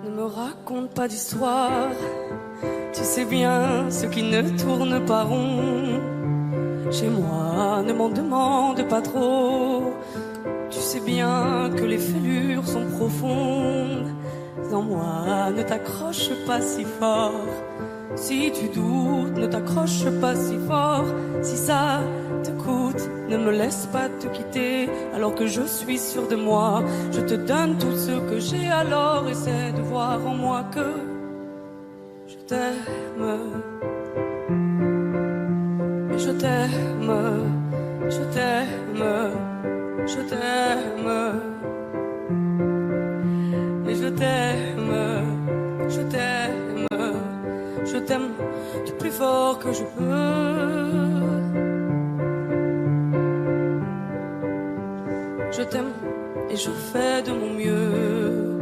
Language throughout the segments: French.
Ne me raconte pas d'histoire, tu sais bien ce qui ne tourne pas rond. Chez moi, ne m'en demande pas trop, tu sais bien que les fêlures sont profondes. En moi, ne t'accroche pas si fort. Si tu doutes, ne t'accroche pas si fort. Si ça te coûte, ne me laisse pas te quitter. Alors que je suis sûr de moi, je te donne tout ce que j'ai. Alors essaie de voir en moi que je t'aime. Mais je t'aime, je t'aime, je t'aime. Mais je t'aime, je t'aime, je t'aime du plus fort que je peux. Je t'aime et je fais de mon mieux.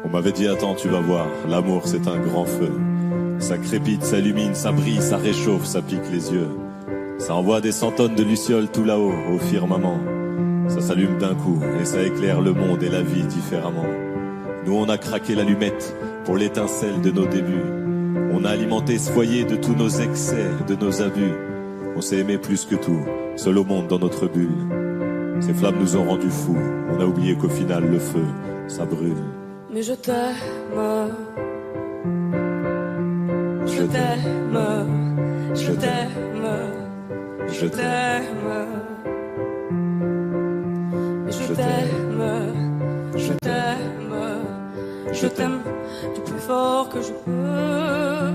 On m'avait dit attends, tu vas voir, l'amour c'est un grand feu. Ça crépite, ça illumine, ça brille, ça réchauffe, ça pique les yeux. Ça envoie des centaines de lucioles tout là-haut, au firmament. Ça s'allume d'un coup et ça éclaire le monde et la vie différemment. Nous on a craqué l'allumette pour l'étincelle de nos débuts. On a alimenté ce foyer de tous nos excès, de nos abus. On s'est aimé plus que tout, seul au monde dans notre bulle. Ces flammes nous ont rendus fous, on a oublié qu'au final le feu, ça brûle. Mais je t'aime, je t'aime, je t'aime, je t'aime. Je t'aime, je t'aime, je t'aime du plus fort que je peux.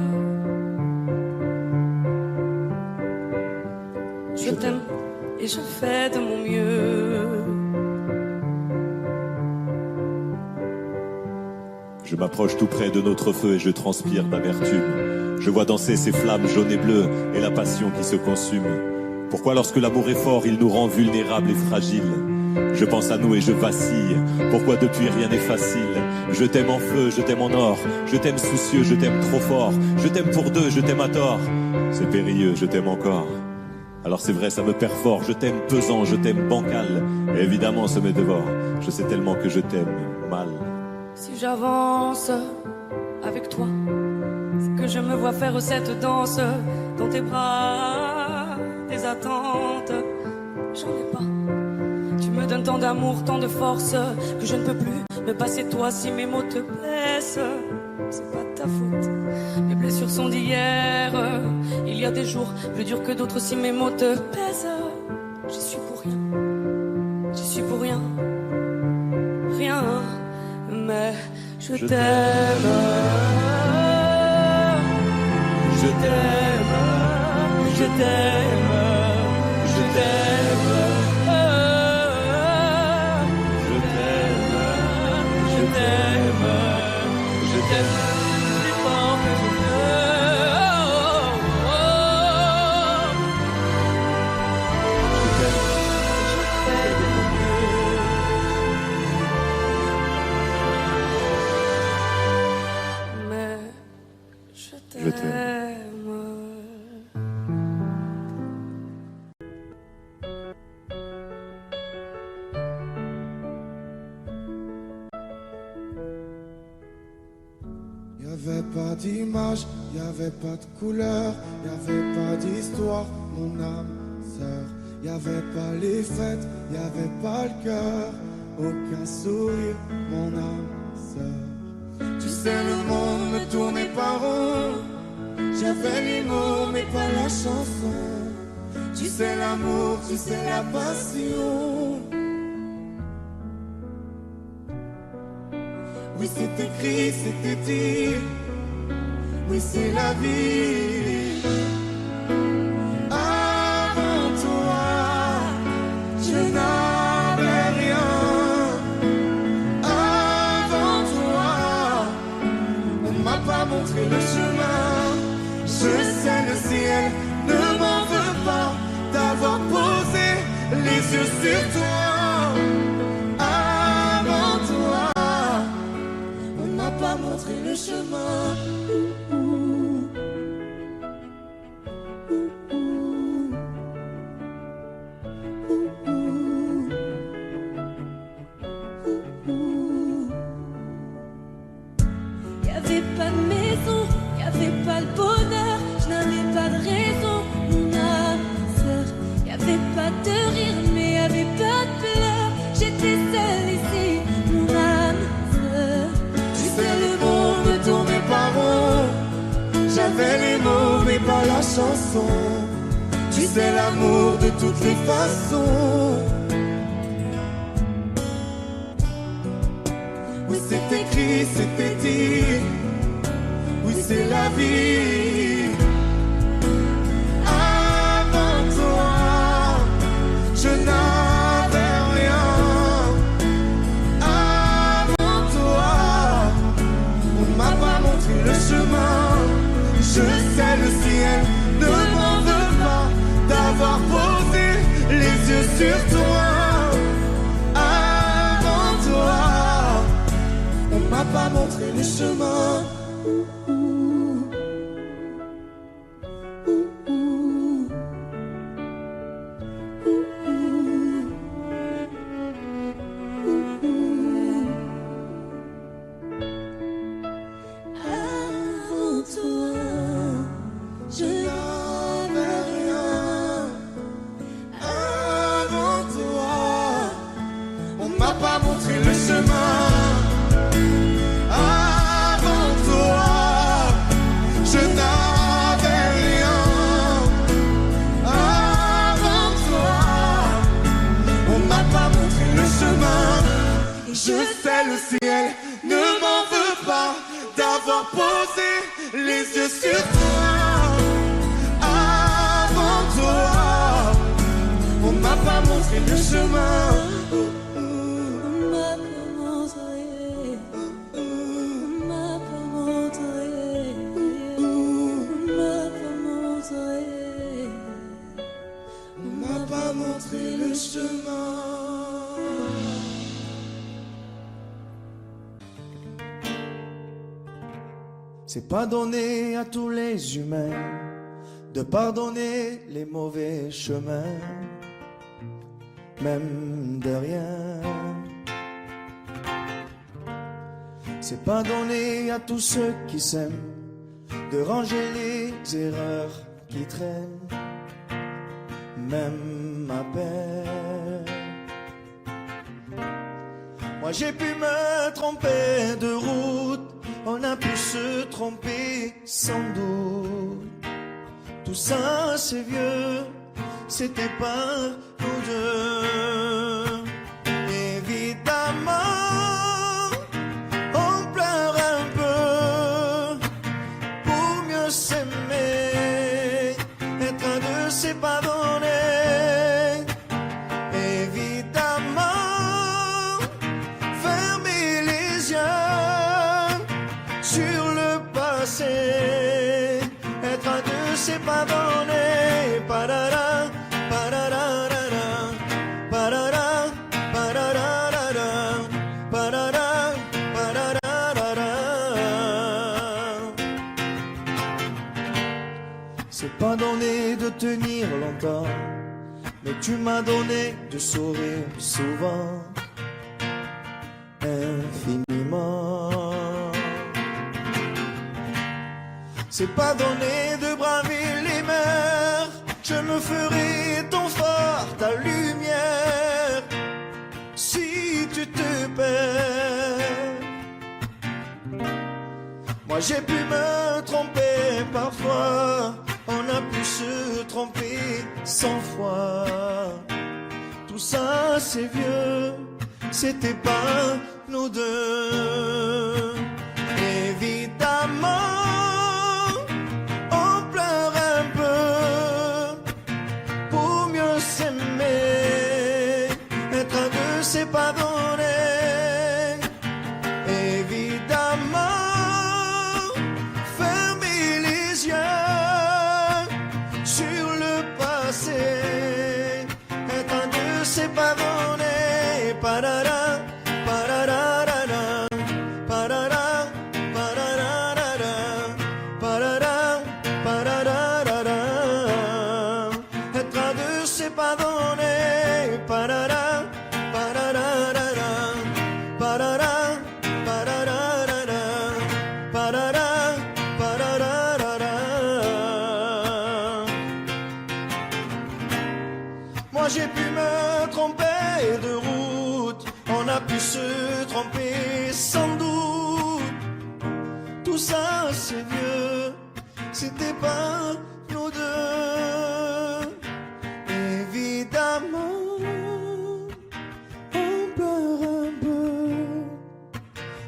Je t'aime et je fais de mon mieux. Je m'approche tout près de notre feu et je transpire d'amertume. Je vois danser ces flammes jaunes et bleues et la passion qui se consume. Pourquoi lorsque l'amour est fort, il nous rend vulnérables et fragiles? Je pense à nous et je vacille. Pourquoi depuis rien n'est facile? Je t'aime en feu, je t'aime en or. Je t'aime soucieux, je t'aime trop fort. Je t'aime pour deux, je t'aime à tort. C'est périlleux, je t'aime encore. Alors c'est vrai, ça me perfore. Je t'aime pesant, je t'aime bancal. Et évidemment, ça me dévore. Je sais tellement que je t'aime mal. Si j'avance avec toi, c'est que je me vois faire cette danse dans tes bras, des attentes. J'en ai pas. Tu me donnes tant d'amour, tant de force que je ne peux plus me passer de toi si mes mots te blessent. C'est pas de ta faute. Mes blessures sont d'hier. Il y a des jours plus durs que d'autres si mes mots te pèsent. J'y suis pour rien. J'y suis pour rien. Rien. Mais je t'aime. Je t'aime. Je t'aime. Je t'aime. Je t'aime plus fort que je peux. Je t'aime, je fais de mon mieux. Mais je t'aime. Y'avait pas d'image, y'avait pas de couleur, y'avait pas d'histoire, mon âme sœur. Y'avait pas les fêtes, y'avait pas le cœur, aucun sourire, mon âme sœur. Tu sais le monde ne tournait pas rond, j'avais les mots mais pas la chanson. Tu sais l'amour, tu sais la passion. Oui, c'est écrit, c'était dit. Oui, c'est la vie. Avant toi, je n'avais rien. Avant toi, on m'a pas montré le chemin. Je sais le ciel ne m'en veut pas d'avoir posé les yeux sur toi. Avant toi. chanson. Tu sais l'amour de toutes les façons. Oui, c'est écrit, c'était dit. Oui, c'est la vie. Avant toi, je n'avais rien. Avant toi, on m'a pas montré le chemin. Je sais le ciel ne m'en veut pas d'avoir posé les yeux sur toi. Avant toi, on m'a pas montré le chemin. Je sais le ciel ne m'en veut pas d'avoir posé les yeux sur toi. Avant toi, on m'a pas montré le chemin. On m'a pas montré. On m'a pas montré. On m'a pas montré. On m'a pas montré le chemin. C'est pas donné à tous les humains de pardonner les mauvais chemins, même de rien. C'est pas donné à tous ceux qui s'aiment de ranger les erreurs qui traînent, même à peine. Moi j'ai pu me tromper de route, on a pu se tromper sans doute. Tout ça c'est vieux, c'était pas nous deux. Évidemment, on pleure un peu pour mieux s'aimer, être un de c'est pas donné. Évidemment, fermer les yeux sur le passé, être à deux c'est pas donné. Parara, pararara, parara, pararara, parara, pararara. C'est pas donné de tenir longtemps, mais tu m'as donné de sourire souvent, infiniment. C'est pas donné de braver les mers, je me ferai ton phare, ta lumière, si tu te perds. Moi j'ai pu me tromper parfois, on a pu se tromper 100 fois. Tout ça c'est vieux, c'était pas nous deux. Évidemment, c'est pas donné. Évidemment, fermer les yeux sur le passé, être un deux c'est pas donné. Parara, pararara, parara, pararara, parara, pararara, être un deux c'est pas donné. Parara, moi j'ai pu me tromper de route, on a pu se tromper sans doute. Tout ça c'est vieux, c'était pas nous deux. Évidemment, on pleure un peu,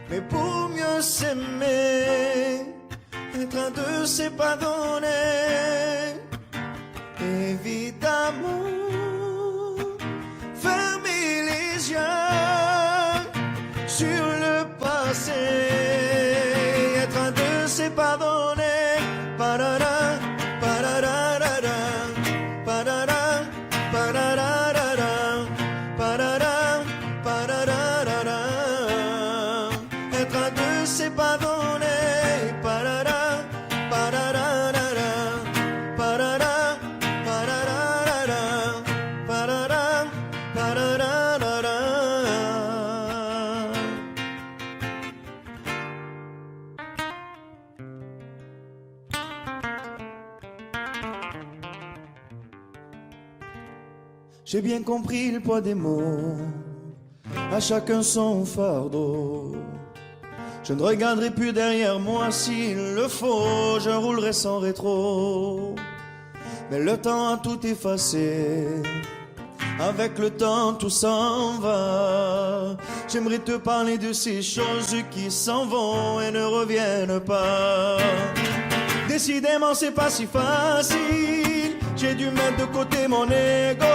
mais pour mieux s'aimer, être un deux, c'est pardonner. Évidemment, fermer les yeux sur le passé. Être un deux, c'est pardonner. Parara, pararara, parara, pararara, parara, pararara. Être un deux, c'est pardonner. Parara, pararara, parara, pararara, parara, pararara. J'ai bien compris le poids des mots, à chacun son fardeau. Je ne regarderai plus derrière moi s'il le faut, je roulerai sans rétro. Mais le temps a tout effacé, avec le temps tout s'en va. J'aimerais te parler de ces choses qui s'en vont et ne reviennent pas. Décidément c'est pas si facile, j'ai dû mettre de côté mon ego.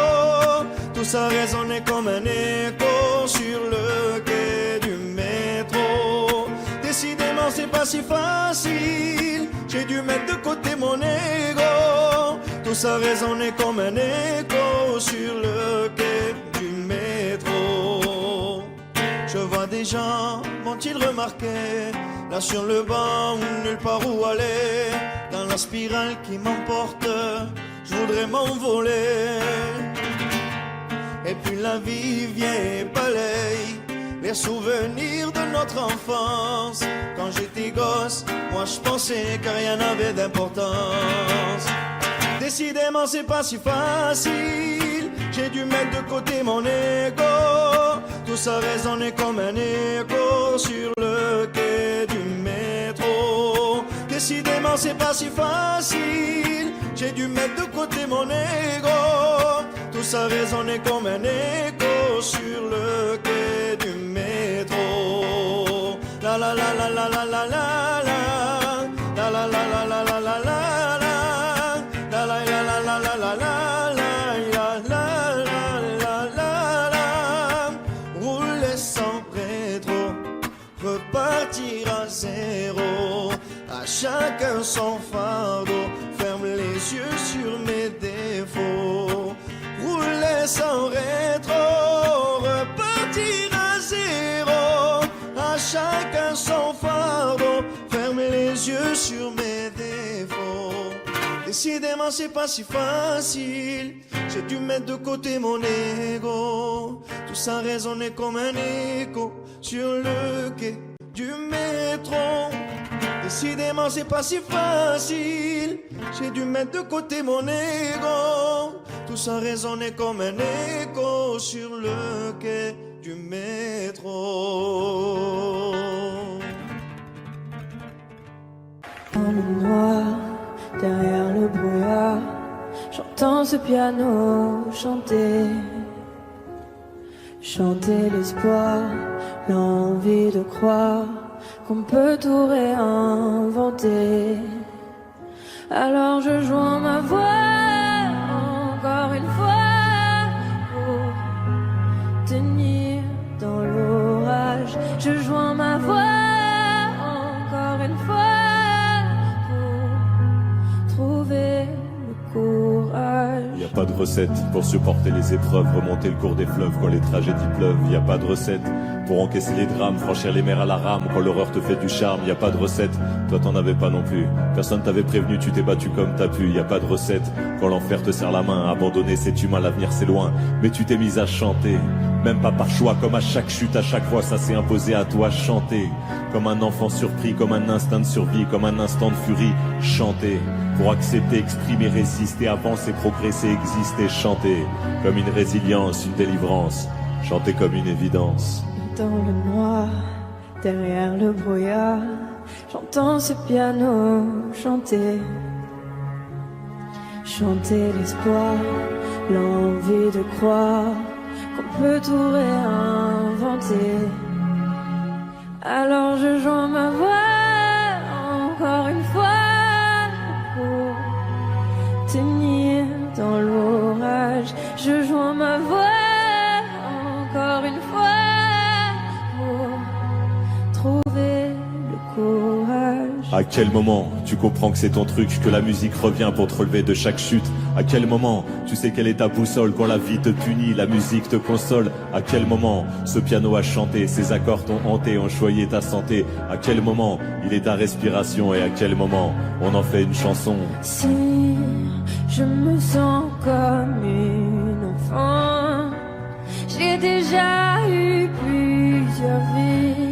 Tout ça résonnait comme un écho sur le quai du métro. Décidément c'est pas si facile, j'ai dû mettre de côté mon ego. Tout ça résonnait comme un écho sur le quai du métro. Je vois des gens, m'ont-ils remarqué, là sur le banc, nulle part où aller. Dans la spirale qui m'emporte, je voudrais m'envoler. Et puis la vie vient et balaye les souvenirs de notre enfance. Quand j'étais gosse, moi je pensais que rien n'avait d'importance. Décidément c'est pas si facile, j'ai dû mettre de côté mon ego. Tout ça résonnait comme un écho sur le quai du métro. Décidément c'est pas si facile, j'ai dû mettre de côté mon ego. Tout ça résonnait comme un écho sur le quai du métro. La la la la la la la la la la la la la la la la la. La la la la la la la la la la. Rouler sans rétro, repartir à zéro. À chacun son fardeau, ferme les yeux sur mes défauts. Rouler sans rétro, repartir à zéro. À chacun son fardeau, ferme les yeux sur mes défauts. Décidément c'est pas si facile, j'ai dû mettre de côté mon ego. Tout ça résonnait comme un écho sur le quai du métro. Décidément c'est pas si facile, j'ai dû mettre de côté mon ego. Tout ça résonnait comme un écho sur le quai du métro. Dans le noir, derrière le brouillard, j'entends ce piano chanter. Chanter l'espoir, l'envie de croire qu'on peut tout réinventer. Alors je joins ma voix encore une fois pour tenir dans l'orage. Je joins ma voix encore une fois pour trouver le courage. Y a pas de recette pour supporter les épreuves, remonter le cours des fleuves quand les tragédies pleuvent. Y a pas de recette pour encaisser les drames, franchir les mers à la rame quand l'horreur te fait du charme. Y a pas de recette, toi t'en avais pas non plus. Personne t'avait prévenu, tu t'es battu comme t'as pu. Y a pas de recette quand l'enfer te serre la main. Abandonner c'est humain, l'avenir c'est loin. Mais tu t'es mise à chanter, même pas par choix. Comme à chaque chute, à chaque fois, ça s'est imposé à toi. Chanter comme un enfant surpris, comme un instinct de survie, comme un instant de furie. Chanter pour accepter, exprimer, résister, avancer, progresser, exister. Chanter comme une résilience, une délivrance. Chanter comme une évidence. Dans le noir, derrière le brouillard, j'entends ce piano chanter. chanter l'espoir, l'envie de croire qu'on peut tout réinventer. Alors je joins ma voix encore une fois pour tenir dans l'orage. Je joins ma voix encore une fois pour trouver le courage. À quel moment tu comprends que c'est ton truc, que la musique revient pour te relever de chaque chute? À quel moment tu sais quelle est ta boussole? Quand la vie te punit, la musique te console. À quel moment ce piano a chanté, ses accords t'ont hanté, ont choyé ta santé? À quel moment il est ta respiration, et à quel moment on en fait une chanson? Si je me sens comme une enfant, j'ai déjà eu plusieurs vies.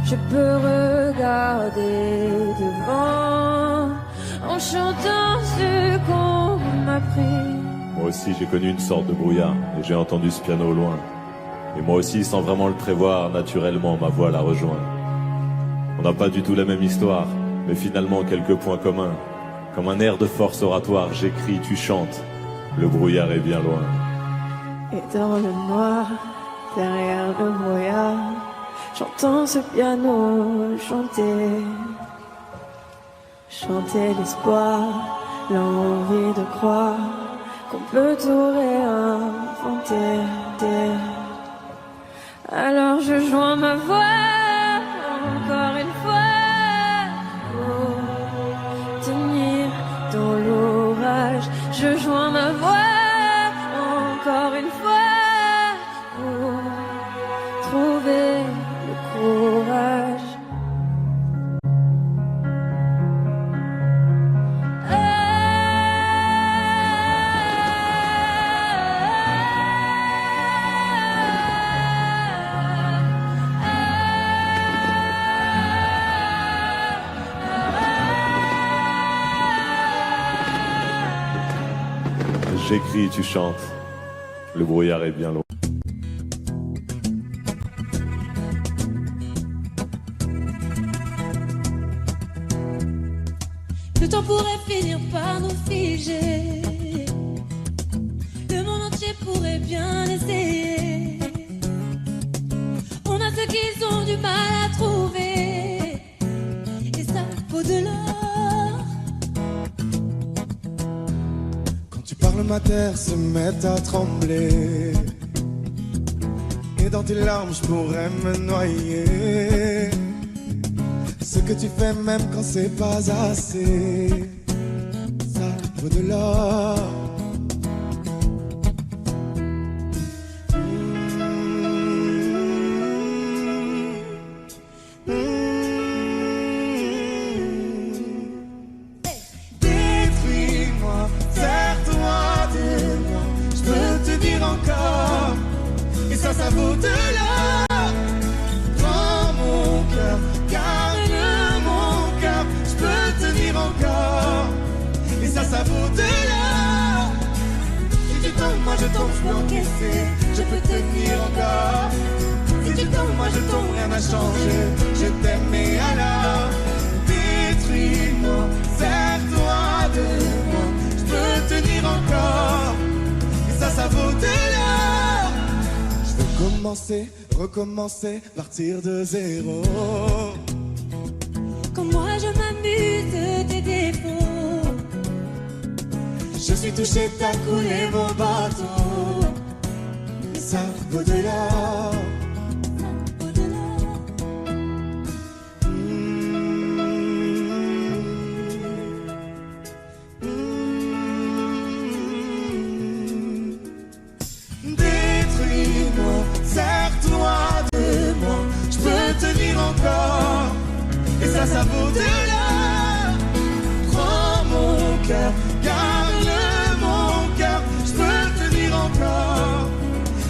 Je peux regarder devant en chantant ce qu'on m'a appris. Moi aussi j'ai connu une sorte de brouillard, et j'ai entendu ce piano au loin. Et moi aussi, sans vraiment le prévoir, naturellement ma voix la rejoint. On n'a pas du tout la même histoire, mais finalement quelques points communs. Comme un air de force oratoire, j'écris, tu chantes, le brouillard est bien loin. Et dans le noir, derrière le brouillard, j'entends ce piano chanter. Chanter l'espoir, l'envie de croire qu'on peut tout réinventer. Alors je joins ma voix encore une fois pour tenir dans l'orage. Je joins ma voix encore une fois pour trouver le courage. J'écris, tu chantes, le brouillard est bien loin. Le temps pourrait finir par nous figer. Le monde entier pourrait bien essayer. On a ceux qui ont du mal à trouver, et ça vaut de l'or. Quand tu parles, ma terre se met à trembler, et dans tes larmes je pourrais me noyer. Ce que tu fais même quand c'est pas assez, ça vaut de l'or. Détruis-moi, serre-toi de moi, je peux te dire encore, et ça vaut de l'or. Prends mon cœur, garde mon cœur, je peux tenir encore, et ça vaut de l'or. Si tu tombes, moi je tombe, je peux encaisser, je peux tenir encore. Si tu tombes, moi je tombe, rien n'a changé, je t'aime et alors détruis-moi, serre-toi de moi, je peux tenir encore, et ça vaut de l'or. Je veux commencer, recommencer, partir de zéro. Quand moi je m'amuse de tes défauts, Je suis touché, t'as coulé mon bateau, et ça vaut de l'or. ça vaut de l'or. Détruis-moi, serre-toi de moi, je peux tenir encore, et ça vaut de l'or. Prends mon cœur, garde mon cœur, je peux tenir encore,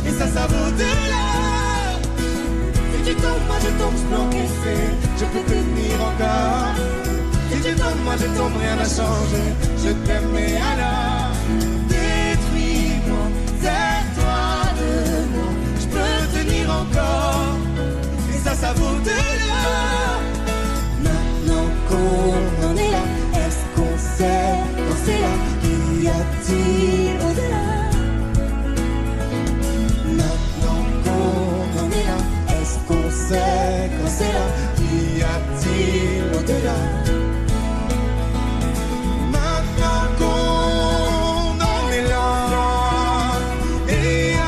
et ça vaut de l'or. Si tu tombes, moi je tombe, je peux encaisser, je peux tenir encore. Si tu tombes, moi je tombe, rien n'a changé, je t'aime et alors détruis-moi, serre-toi de moi, je peux tenir encore, et ça vaut de l'or. Maintenant qu'on en est là, est-ce qu'on sait danser là? Il y quand c'est là, qu'y a-t-il au-delà? Maintenant qu'on en est là, y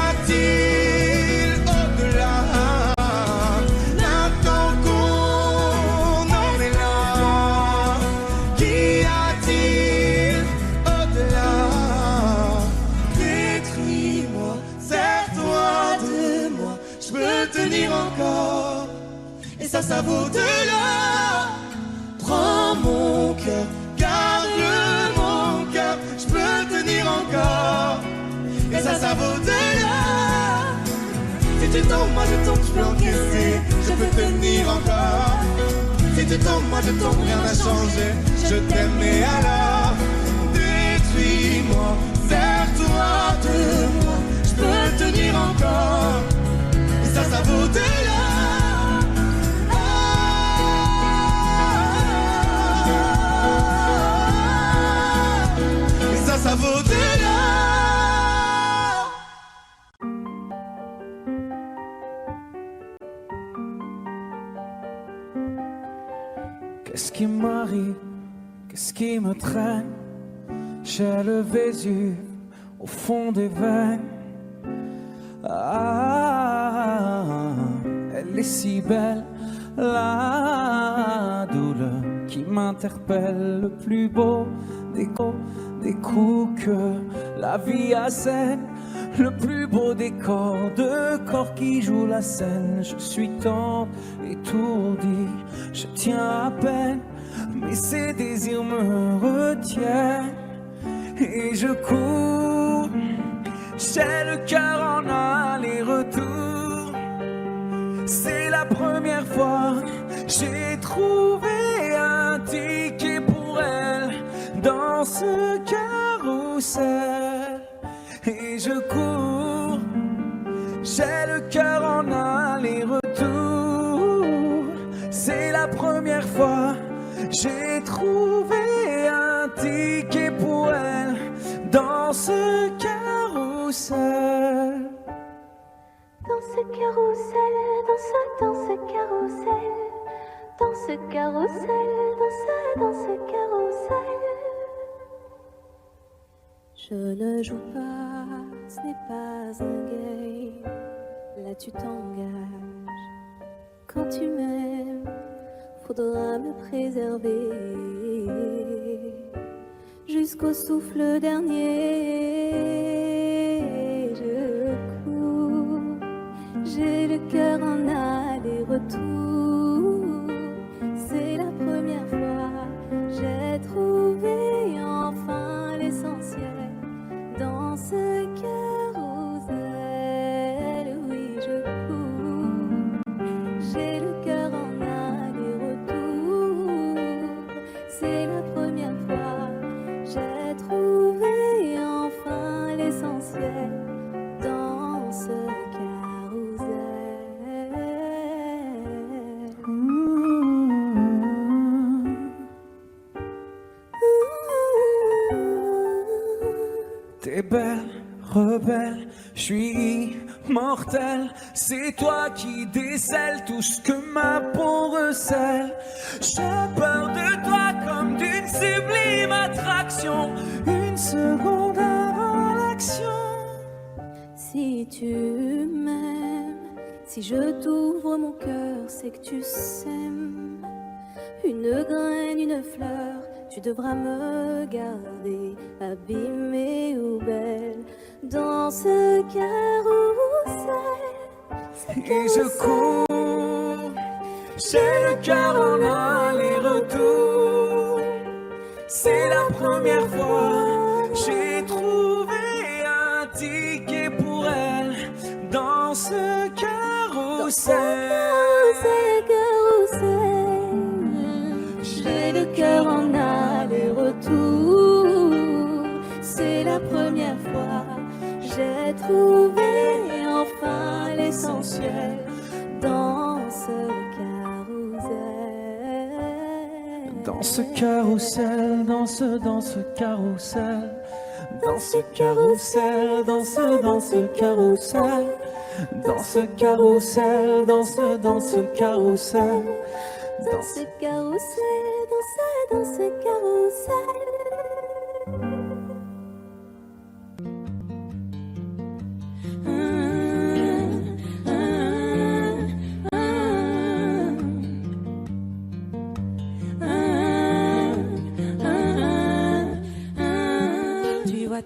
a-t-il au-delà? Maintenant qu'on en est là, qu'y a-t-il au-delà? Détruis-moi, serre-toi de moi, je peux tenir encore, et ça vaut de l'or. Prends mon cœur, garde mon cœur, je peux tenir encore, et ça vaut de l'or. Si tu tombes, moi je tombe, je peux encaisser, je peux tenir encore. Si tu tombes, moi je tombe, rien n'a changé, je t'aime et alors détruis-moi, serre-toi de moi, je peux tenir encore, et ça vaut de l'or. Ça vaut de l'or. Qu'est-ce qui m'arrive? Qu'est-ce qui me traîne? J'ai le Vésuve au fond des veines. Ah, elle est si belle, la douleur qui m'interpelle, le plus beau des coups que la vie assène, le plus beau des corps, de corps qui jouent la scène. Je suis tant étourdi, je tiens à peine, mais ces désirs me retiennent et je cours. J'ai le cœur en aller-retour. C'est la première fois j'ai trouvé un ticket pour elle dans ce carrousel et je cours. J'ai le cœur en aller-retour. C'est la première fois j'ai trouvé un ticket pour elle dans ce carrousel. Dans ce carrousel, dans ce carrousel, dans ce carrousel, dans ce carrousel. Je ne joue pas, ce n'est pas un game. Là tu t'engages. Quand tu m'aimes, faudra me préserver jusqu'au souffle dernier. Je cours, j'ai le cœur en aller-retour. C'est la première fois j'ai trouvé enfin l'essentiel dans ce carrousel. Oui, je cours, j'ai le cœur en aller-retour. C'est la première fois j'ai trouvé enfin l'essentiel dans ce carrousel. T'es belle, rebelle, je suis immortel. C'est toi qui décèles tout ce que ma peau recèle. J'ai peur de toi comme d'une sublime attraction. Une seconde avant l'action. Si tu m'aimes, si je t'ouvre mon cœur, c'est que tu sèmes une graine, une fleur. Tu devras me garder abîmée ou belle dans ce carrousel. Et je cours, j'ai le cœur en aller-retour. C'est la première fois j'ai trouvé un ticket pour elle dans ce carrousel. J'ai le cœur en aller-retour. C'est la première fois j'ai trouvé enfin l'essentiel dans ce carrousel. Dans ce carrousel, dans ce carrousel, dans ce carrousel, dans ce carrousel, dans ce carrousel, dans ce carrousel, dans ce carrousel, dans ce carrousel.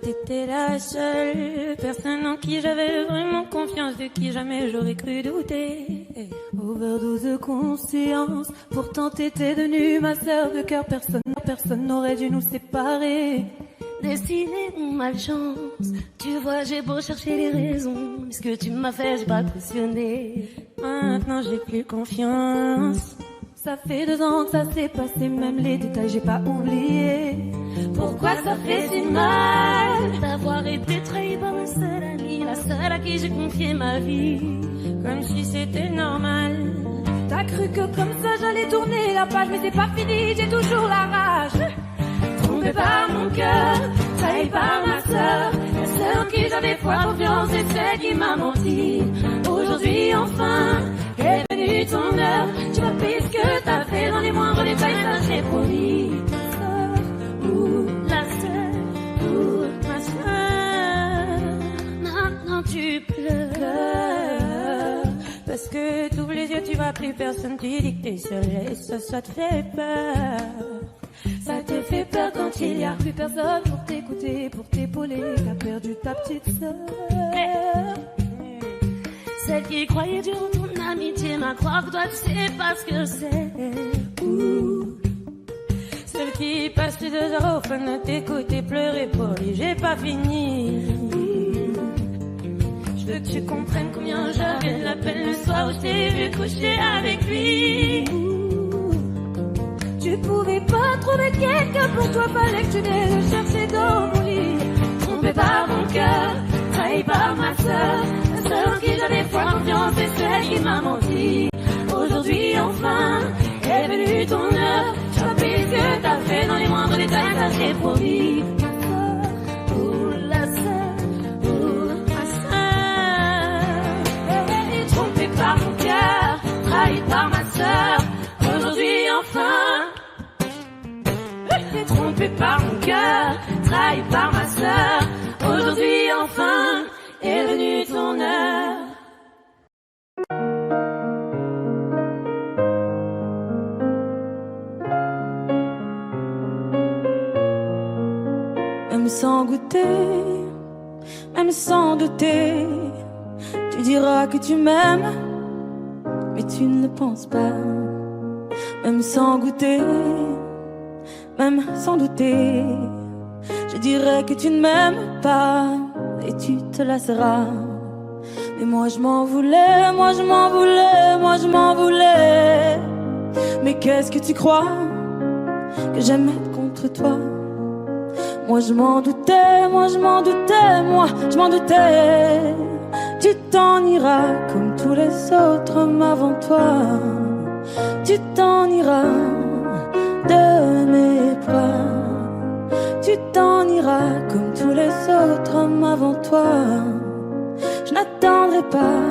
T'étais la seule personne en qui j'avais vraiment confiance, de qui jamais j'aurais cru douter. Overdose de conscience, pourtant t'étais devenue ma sœur de cœur. Personne n'aurait dû nous séparer. Destinée ou malchance, tu vois j'ai beau chercher les raisons, mais ce que tu m'as fait j'ai pas cautionné. Maintenant j'ai plus confiance. Ça fait 2 ans que ça s'est passé, même les détails j'ai pas oublié. Pourquoi ça fait si mal d'avoir été trahi par ma seule amie, la seule à qui j'ai confié ma vie, comme si c'était normal. T'as cru que comme ça j'allais tourner la page, mais c'est pas fini, j'ai toujours la rage. Trompé par mon cœur, trahi par ma sœur, la seule en qui j'avais foi, confiance, et celle qui m'a menti. Aujourd'hui enfin est venue ton heure, tu m'as pris ce que t'as fait dans les moindres détails, ça j'ai promis. Ma soeur, maintenant tu pleures, parce que t'ouvres les yeux, tu vois plus personne, tu dis que t'es seule et ça te fait peur. Ça te fait peur quand il y a plus personne pour t'écouter, pour t'épauler, t'as perdu ta petite sœur. Celle qui croyait dur en ton amitié, m'a croire que toi tu sais pas ce que c'est. Celle qui passe les 2 heures au fun à t'écouter pleurer pour lui, j'ai pas fini. Je veux que tu comprennes combien j'avais de la peine le soir où je t'ai vu coucher avec lui. Tu pouvais pas trouver quelqu'un pour toi, fallait que tu viennes le chercher dans mon lit. Trompé par mon cœur, trahi par ma sœur, la seule en qui j'avais foi, confiance, et celle qui m'a menti. Aujourd'hui enfin est venue ton heure, tu m'as pris ce que t'as fait dans les moindres détails, ça j'ai promis. La sœur, ma sœur, trompé par mon cœur, trahi par ma sœur, aujourd'hui enfin. Trompé par mon cœur, trahi par ma sœur, aujourd'hui enfin est venue ton heure. Même sans goûter, même sans douter, tu diras que tu m'aimes, mais tu ne penses pas. Même sans goûter, même sans douter, je dirais que tu ne m'aimes pas et tu te lasseras. Mais moi je m'en voulais, moi je m'en voulais, moi je m'en voulais. Mais qu'est-ce que tu crois que j'aime être contre toi? Moi je m'en doutais, moi je m'en doutais, moi je m'en doutais. Tu t'en iras comme tous les autres hommes avant toi. Tu t'en iras de mes bras. Tu t'en iras comme tous les autres hommes avant toi. Je n'attendrai pas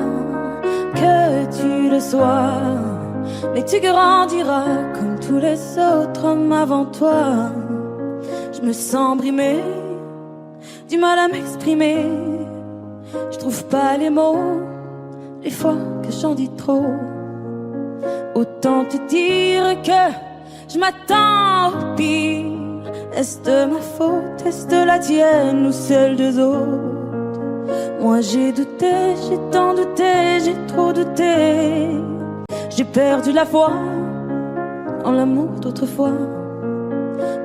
que tu le sois, mais tu grandiras comme tous les autres hommes avant toi. Je me sens brimée, du mal à m'exprimer. Je trouve pas les mots, les fois que j'en dis trop. Autant te dire que je m'attends au pire. Est-ce de ma faute, est-ce de la tienne ou celle des autres? Moi j'ai douté, j'ai tant douté, j'ai trop douté. J'ai perdu la foi en l'amour d'autrefois.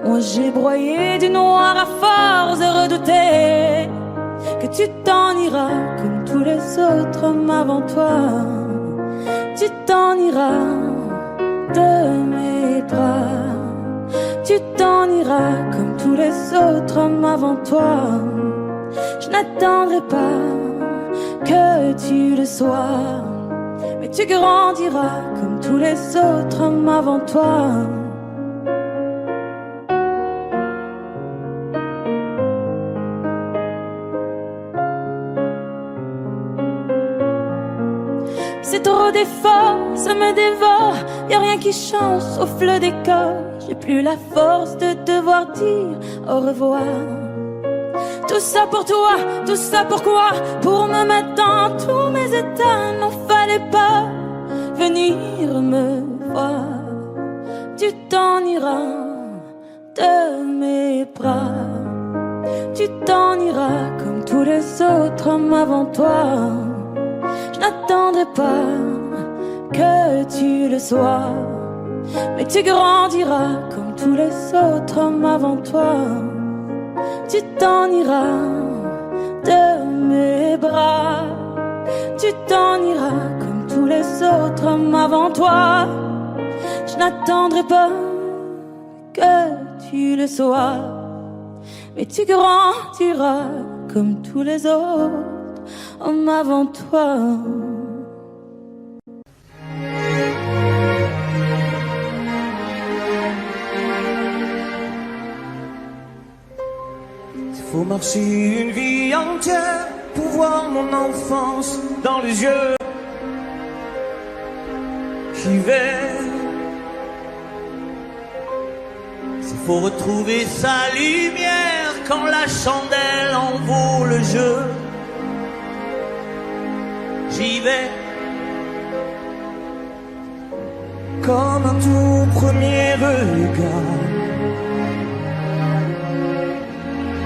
Moi j'ai broyé du noir à force de redouter que tu t'en iras comme tous les autres hommes avant toi. Tu t'en iras de mes bras. Tu t'en iras comme tous les autres hommes avant toi. Je n'attendrai pas que tu le sois, mais tu grandiras comme tous les autres hommes avant toi. trop d'efforts, ça me dévore. Y'a rien qui change sauf le décor. J'ai plus la force de devoir dire au revoir. Tout ça pour toi, tout ça pourquoi? Pour me mettre dans tous mes états. N'en fallait pas venir me voir. Tu t'en iras de mes bras. Tu t'en iras comme tous les autres hommes avant toi. Je n'attendrai pas que tu le sois, mais tu grandiras comme tous les autres hommes avant toi. Tu t'en iras de mes bras. Tu t'en iras comme tous les autres hommes avant toi. Je n'attendrai pas que tu le sois, mais tu grandiras comme tous les autres hommes avant toi. Faut marcher une vie entière pour voir mon enfance dans les yeux. J'y vais. S'il faut retrouver sa lumière quand la chandelle en vaut le jeu. J'y vais. Comme un tout premier regard,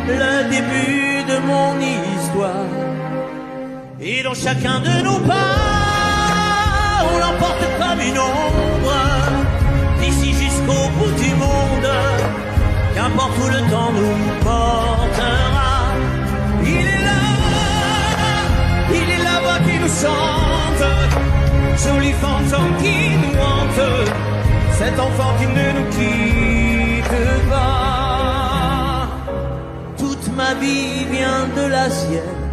le début de mon histoire. Et dans chacun de nos pas, on l'emporte comme une ombre, d'ici jusqu'au bout du monde. Qu'importe où le temps nous portera, il est la voix qui nous chante, joli fantôme qui nous hante, cet enfant qui ne nous quitte pas. Toute ma vie vient de la sienne,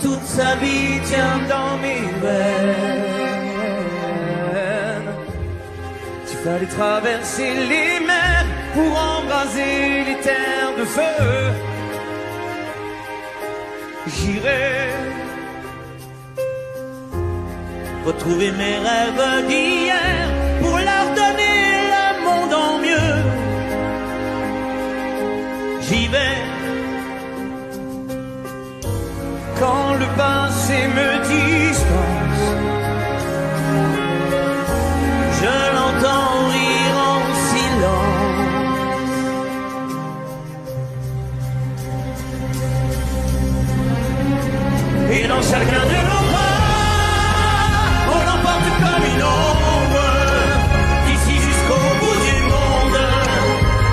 toute sa vie tient dans mes veines. Tu fallait traverser les mers pour embraser les terres de feu. J'irai retrouver mes rêves d'hier pour leur donner le monde en mieux. J'y vais quand le passé me dispense. Je l'entends rire en silence. Et dans chacun de nos pas, on l'emporte comme une ombre, d'ici jusqu'au bout du monde.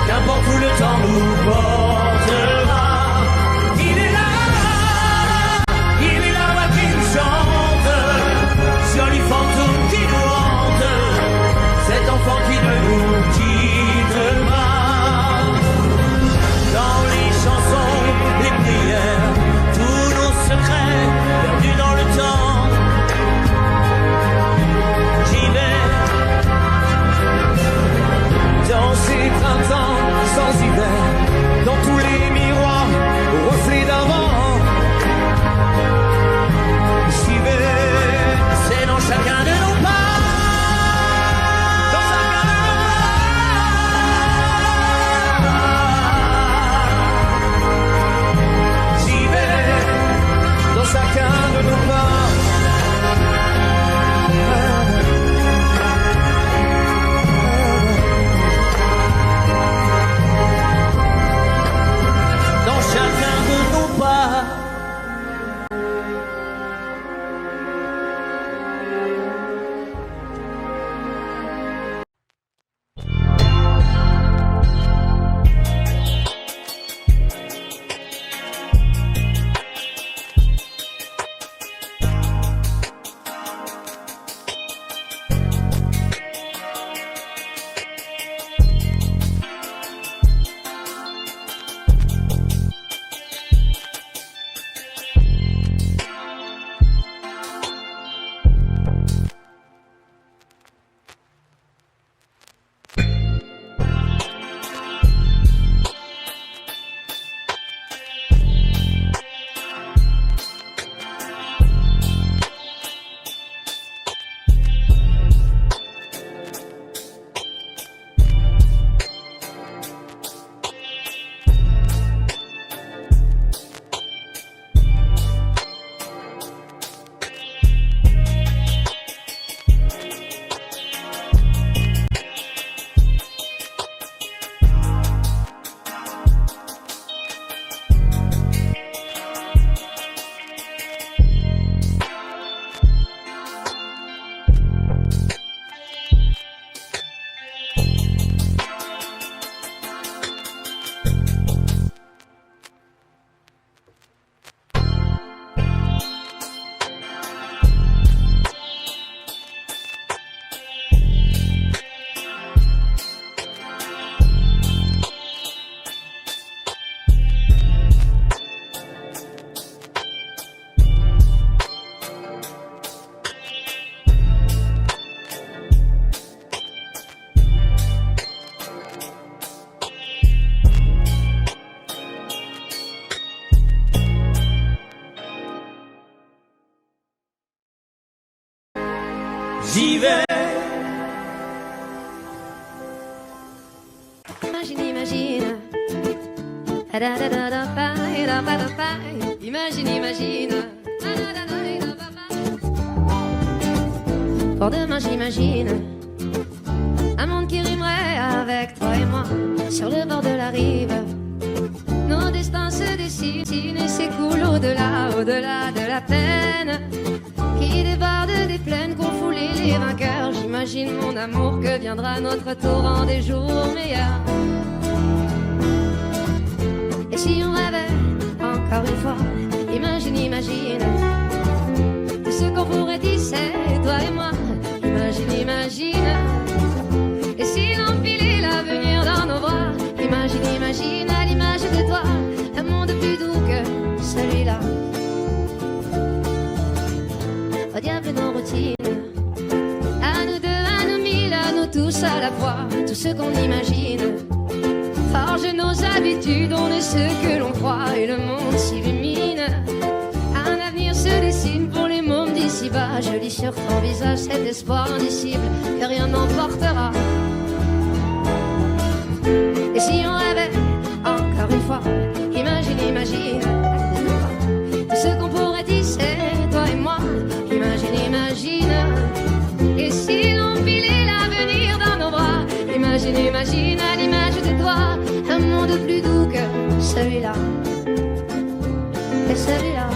Qu'importe où le temps nous portera, il est là la voix qui nous chante, j'y vais. Imagine, imagine. Imagine, imagine. Pour demain, j'imagine un monde qui rimerait avec toi et moi sur le bord de la rive. Nos destins se dessinent et s'écoulent au-delà, au-delà de la peine qui déborde des plaines qu'ont foulé les vainqueurs. J'imagine mon amour que viendra notre tour en des jours meilleurs. Et si on rêvait encore une fois, imagine, imagine tout ce qu'on pourrait tisser, toi et moi. Imagine, imagine. Et si l'empilait l'avenir dans nos bras, imagine, imagine à l'image de toi un monde plus doux que celui-là. Au diable nos routines, à nous deux, à nous mille, à nous tous à la fois, tout ce qu'on imagine. Forge nos habitudes, on est ce que l'on croit et le monde s'illumine. Un avenir se dessine pour les mômes d'ici-bas. Je lis sur ton visage cet espoir indicible que rien n'emportera. Et si on rêvait encore une fois, imagine, imagine tout ce qu'on pourrait tisser, toi et moi. Imagine, imagine. Et si l'on pilait l'avenir dans nos bras, imagine, imagine à l'image de toi un monde plus doux que celui-là. Et celui-là.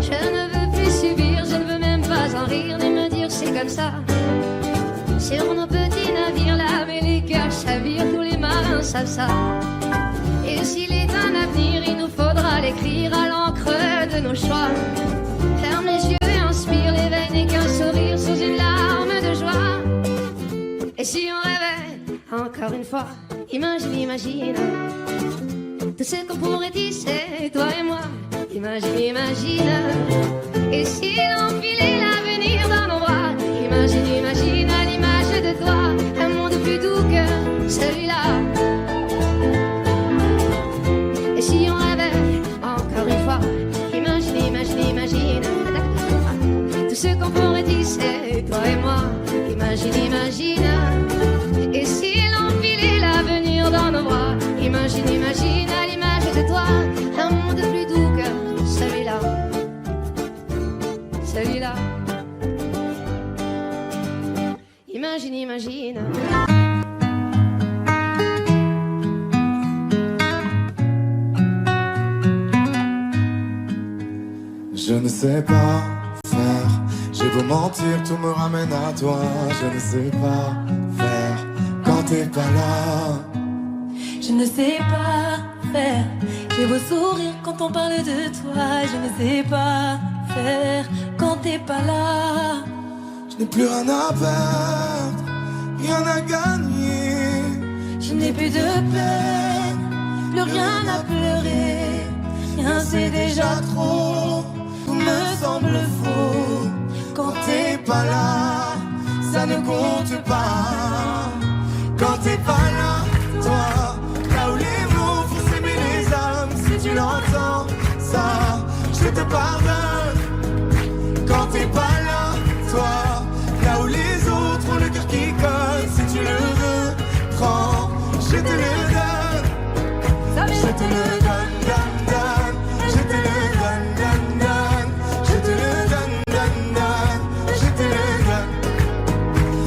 Je ne veux plus subir, je ne veux même pas en rire, ni me dire c'est comme ça. Sur nos petits navires, là, mais les cœurs chavirent, tous les marins savent ça. Et s'il est un avenir, il nous faudra l'écrire à l'encre de nos choix. Ferme les yeux et inspire, l'éveil n'est qu'un sourire sous une larme de joie. Et si on rêvait encore une fois, imagine, imagine tout ce qu'on pourrait tisser, toi et moi. Imagine, imagine. Et si l'empilait l'avenir dans nos bras, imagine, imagine à l'image de toi un monde plus doux que celui-là. Et si on rêvait encore une fois, imagine, imagine, imagine tout ce qu'on pourrait tisser, toi et moi. Imagine, imagine. Et si l'empilait l'avenir dans nos bras, imagine, imagine à l'image de toi un monde plus doux que celui-là. Celui-là. Imagine, imagine. Je ne sais pas faire, j'ai beau mentir, tout me ramène à toi. Je ne sais pas faire quand t'es pas là. Je ne sais pas faire, j'ai beau sourire quand on parle de toi. Je ne sais pas faire quand t'es pas là. Je n'ai plus rien à perdre, rien à gagner. Je n'ai plus de peine, plus rien à pleurer. Rien c'est déjà trop, tout me semble faux. Quand t'es pas là, ça ne compte pas. Quand t'es pas là, toi, là où les mots font s'aimer les âmes. Si tu l'entends, ça, je te pardonne. Quand t'es pas là, toi, là où les autres ont le cœur qui colle. Si tu le veux, prends, je te le donne. Je te le donne, donne, donne. Je te le donne, donne, donne. Je te le donne, donne, donne. Je te le donne.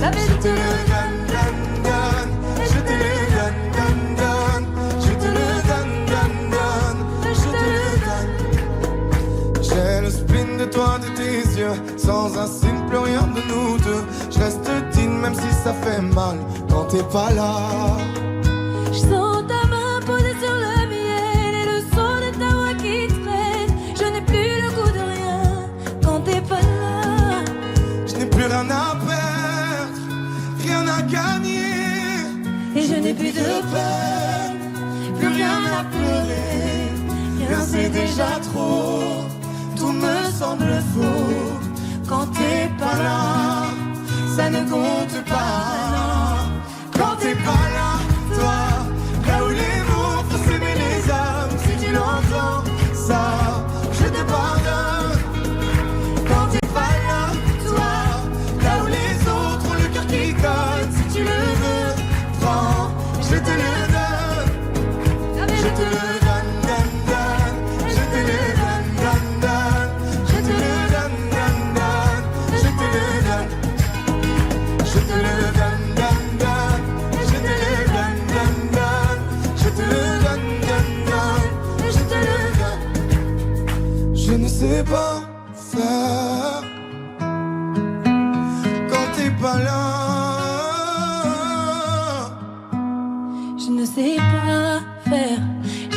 Je te le donne, donne, donne. Je te le donne, donne, donne. Je te le donne, donne, donne. Je te le donne. J'ai le spin de toi, de tes yeux. Sans un signe, plus rien de nous deux. Je reste digne même si ça fait mal. Quand t'es pas là. Je sens ta main posée sur le miel et le son de ta voix qui traîne. Je n'ai plus le goût de rien quand t'es pas là. Je n'ai plus rien à perdre, rien à gagner. Et je n'ai plus de peine, plus rien à pleurer. Rien c'est déjà trop, tout me semble faux. Quand t'es pas là, ça ne compte pas. Quand t'es pas là, toi, là où les mots font s'aimer les âmes. Si tu l'entends, ça, je te pardonne. Quand t'es pas là,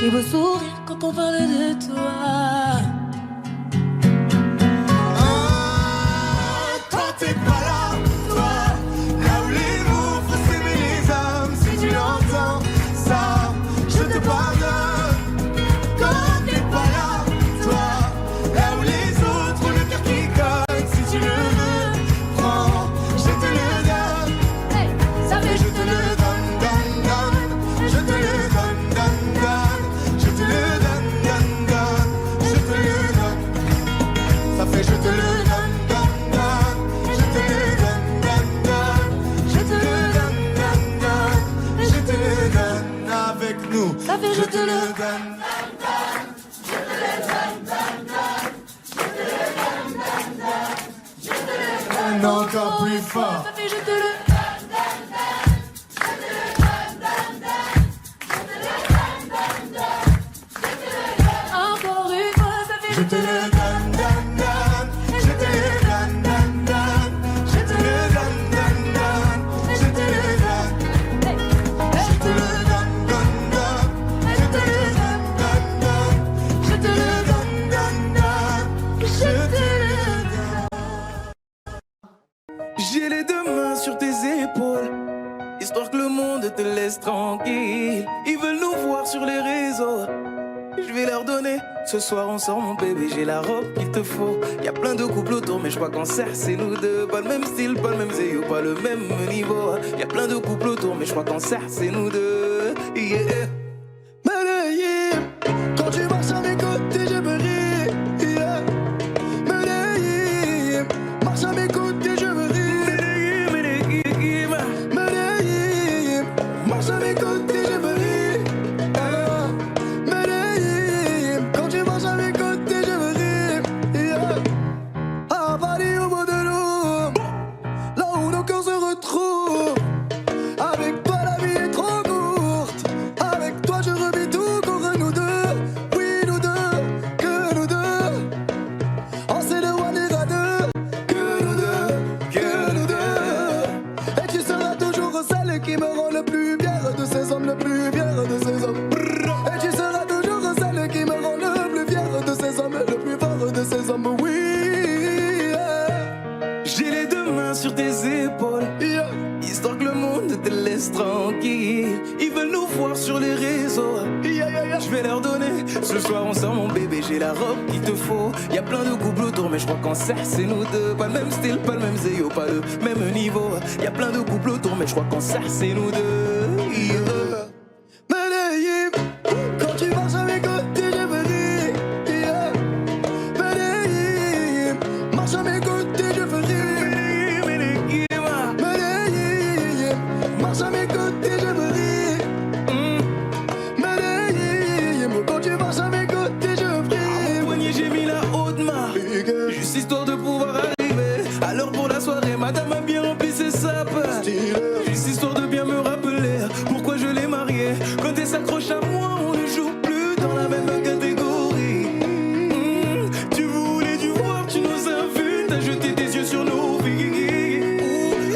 J'ai beau sourire quand on parle de toi. Toi t'es pas là, toi. Là où les mots font s'aimer les hommes. Si tu entends ça, je te pardonne. Quand t'es pas là, toi. Là où les autres ont le cœur qui cogne. Si tu le veux, prends, je te le donne. Hey, ça fait Je te le donne, donne, donne. Je te le donne, donne, donne. Je te le donne, donne, donne. Je te le donne. Ça fait je te le donne, donne, donne. Je te le donne, donne, donne. Je te le donne, donne, donne. Je te le donne avec nous. Ça fait je te le donne. Encore plus fort. Ça fait je te le encore une fois, ça fait Je te le donne, donne, donne. Je te le donne, donne, donne. Je te le donne, donne, donne. Je te le donne. Je te le donne, donne, donne. Je te le donne, donne, donne. Je te le donne, donne, donne. Je te le donne. J'ai les deux mains sur tes épaules, histoire que le monde te laisse tranquille. Ils veulent nous voir sur les réseaux, je vais leur donner. Ce soir on sort mon bébé, j'ai la robe qu'il te faut. Y'a plein de couples autour mais je crois qu'en cercle c'est nous deux. Pas le même style, pas le même zéyo, pas le même niveau. Y'a plein de couples autour mais je crois qu'en cercle c'est nous deux. Yeah. Medellín, quand tu marches à mes côtés, je me ris. Yeah. Medellín, marche à mes côtés, je me ris. Medellín, marche à mes côtés, je me ris. Medellín, quand tu marches à mes côtés, je me ris. Yeah. À Paris, au bout de l'eau, là où nos cœurs se retrouvent. Avec toi, la vie est trop courte. Avec toi, je revis tout contre nous deux. Oui, nous deux, que nous deux. On s'éloignera deux. Que nous deux, que nous deux. Et tu seras toujours celle qui me rend le plus fier de ces hommes, le plus fier de ces hommes. Et tu seras toujours celle qui me rend le plus fier de ces hommes, le plus fort de ces hommes. Oui, yeah. J'ai les deux mains sur tes épaules, Yeah. histoire que le monde te laisse tranquille. Ils veulent nous voir sur les réseaux, Yeah, yeah, yeah. je vais leur donner. Ce soir on sort mon bébé, j'ai la robe qu'il te faut. Y'a plein de couples autour mais je crois qu'en cercle c'est nous deux. Pas le même style, pas le même zéyo, pas le même niveau. Y'a plein de couples autour mais je crois qu'en cercle c'est nous deux. Yeah. Medellín, quand tu marches à mes côtés, je me ris. Yeah. Medellín, marche à mes côtés, je me ris. Medellín, marche à mes côtés, je me ris. Medellín, quand tu marches à mes côtés, je Au prie. poignet j'ai mis la haute main, juste histoire de pouvoir arriver. Alors pour la soirée, madame a bien rempli ses sapes. Juste histoire de bien me rappeler pourquoi je l'ai mariée. Quand elle s'accroche à moi, on ne joue plus dans la même catégorie. Tu voulais du voir, tu nous as vus, t'as jeté tes yeux sur nos vies.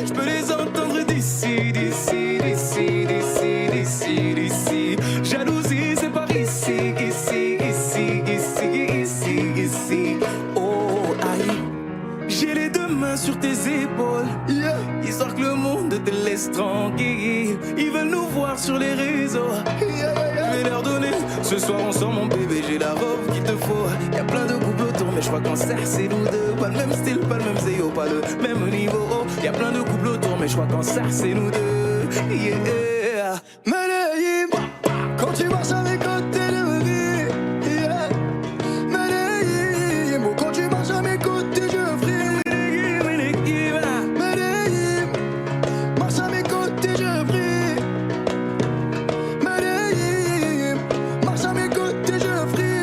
Je peux les entendre d'ici, d'ici, d'ici, d'ici, d'ici, d'ici. Jalousie, c'est par ici, ici, ici, ici, ici, ici. Oh, aïe. J'ai les deux mains sur tes épaules, Yeah. histoire que le monde te laisse tranquille. Ils veulent nous voir sur les réseaux, Yeah, yeah, yeah. je vais leur donner. Ce soir on sort mon bébé, j'ai la robe qu'il te faut. Y'a plein de couples autour mais je crois qu'en cercle c'est nous deux. Pas le même style, pas le même zéyo, pas le même niveau. Y'a plein de couples autour mais je crois qu'en cercle c'est nous deux. Yeah. Medellín, quand tu marches à mes côtés, je me ris. Yeah. Medellín, quand tu marches à mes côtés, je prie. Medellín, marche à mes côtés, je prie. Medellín, marche à mes côtés, je prie.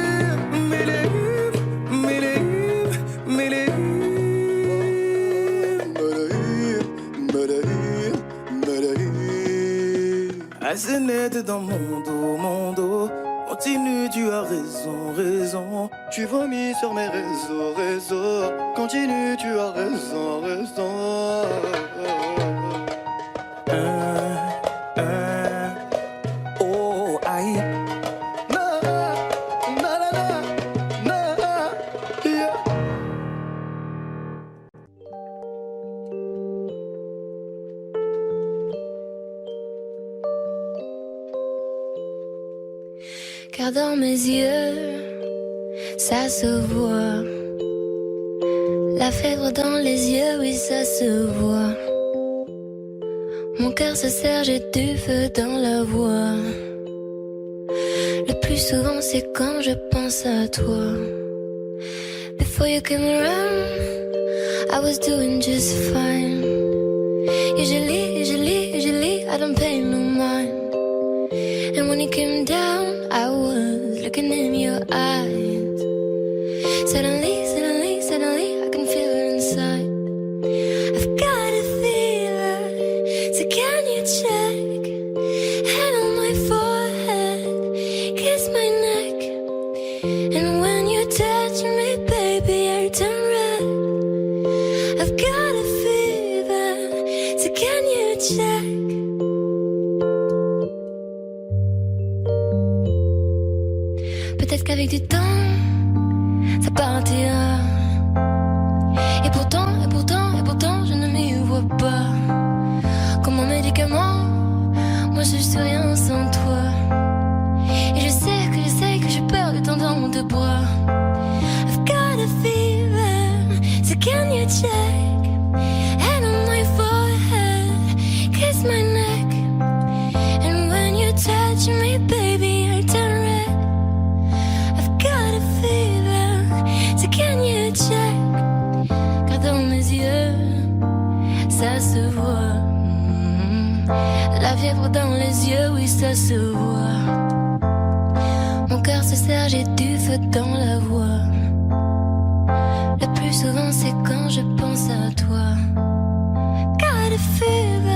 Medellín, Medellín, Medellín. Medellín, Medellín, Medellín. Assez net dans mon dos. Continue, tu as raison, raison. Tu vomis sur mes réseaux, réseaux. Continue, tu as raison, raison. Oh, aïe. Na, car dans mes yeux, ça se voit. La fièvre dans les yeux, oui, ça se voit. Mon cœur se serre, j'ai du feu dans la voix. Le plus souvent, c'est quand je pense à toi. Before you came around, I was doing just fine. Usually, I don't pay no mind. And when you came down, I was looking in your eyes. Suddenly, I can feel it inside. I've got a fever, so can you check? Hand on my forehead, kiss my neck. And when you touch me, baby, I turn red. I've got a fever, so can you check? Peut-être qu'avec du temps, ça partira. Et pourtant, je ne m'y vois pas. Comme un médicament, moi je suis rien sans toi. Et je sais que j'ai peur de tendre dans tes bras. I've got a fever, so can you check? Hand on my forehead, kiss my neck. And when you touch me, baby, I turn red. I've got a fever, so can you check? Car dans mes yeux, ça se voit. La fièvre dans les yeux, oui, ça se voit. Mon cœur se serre, j'ai du feu dans la voix. Le plus souvent, c'est quand je pense à toi. Got a fever.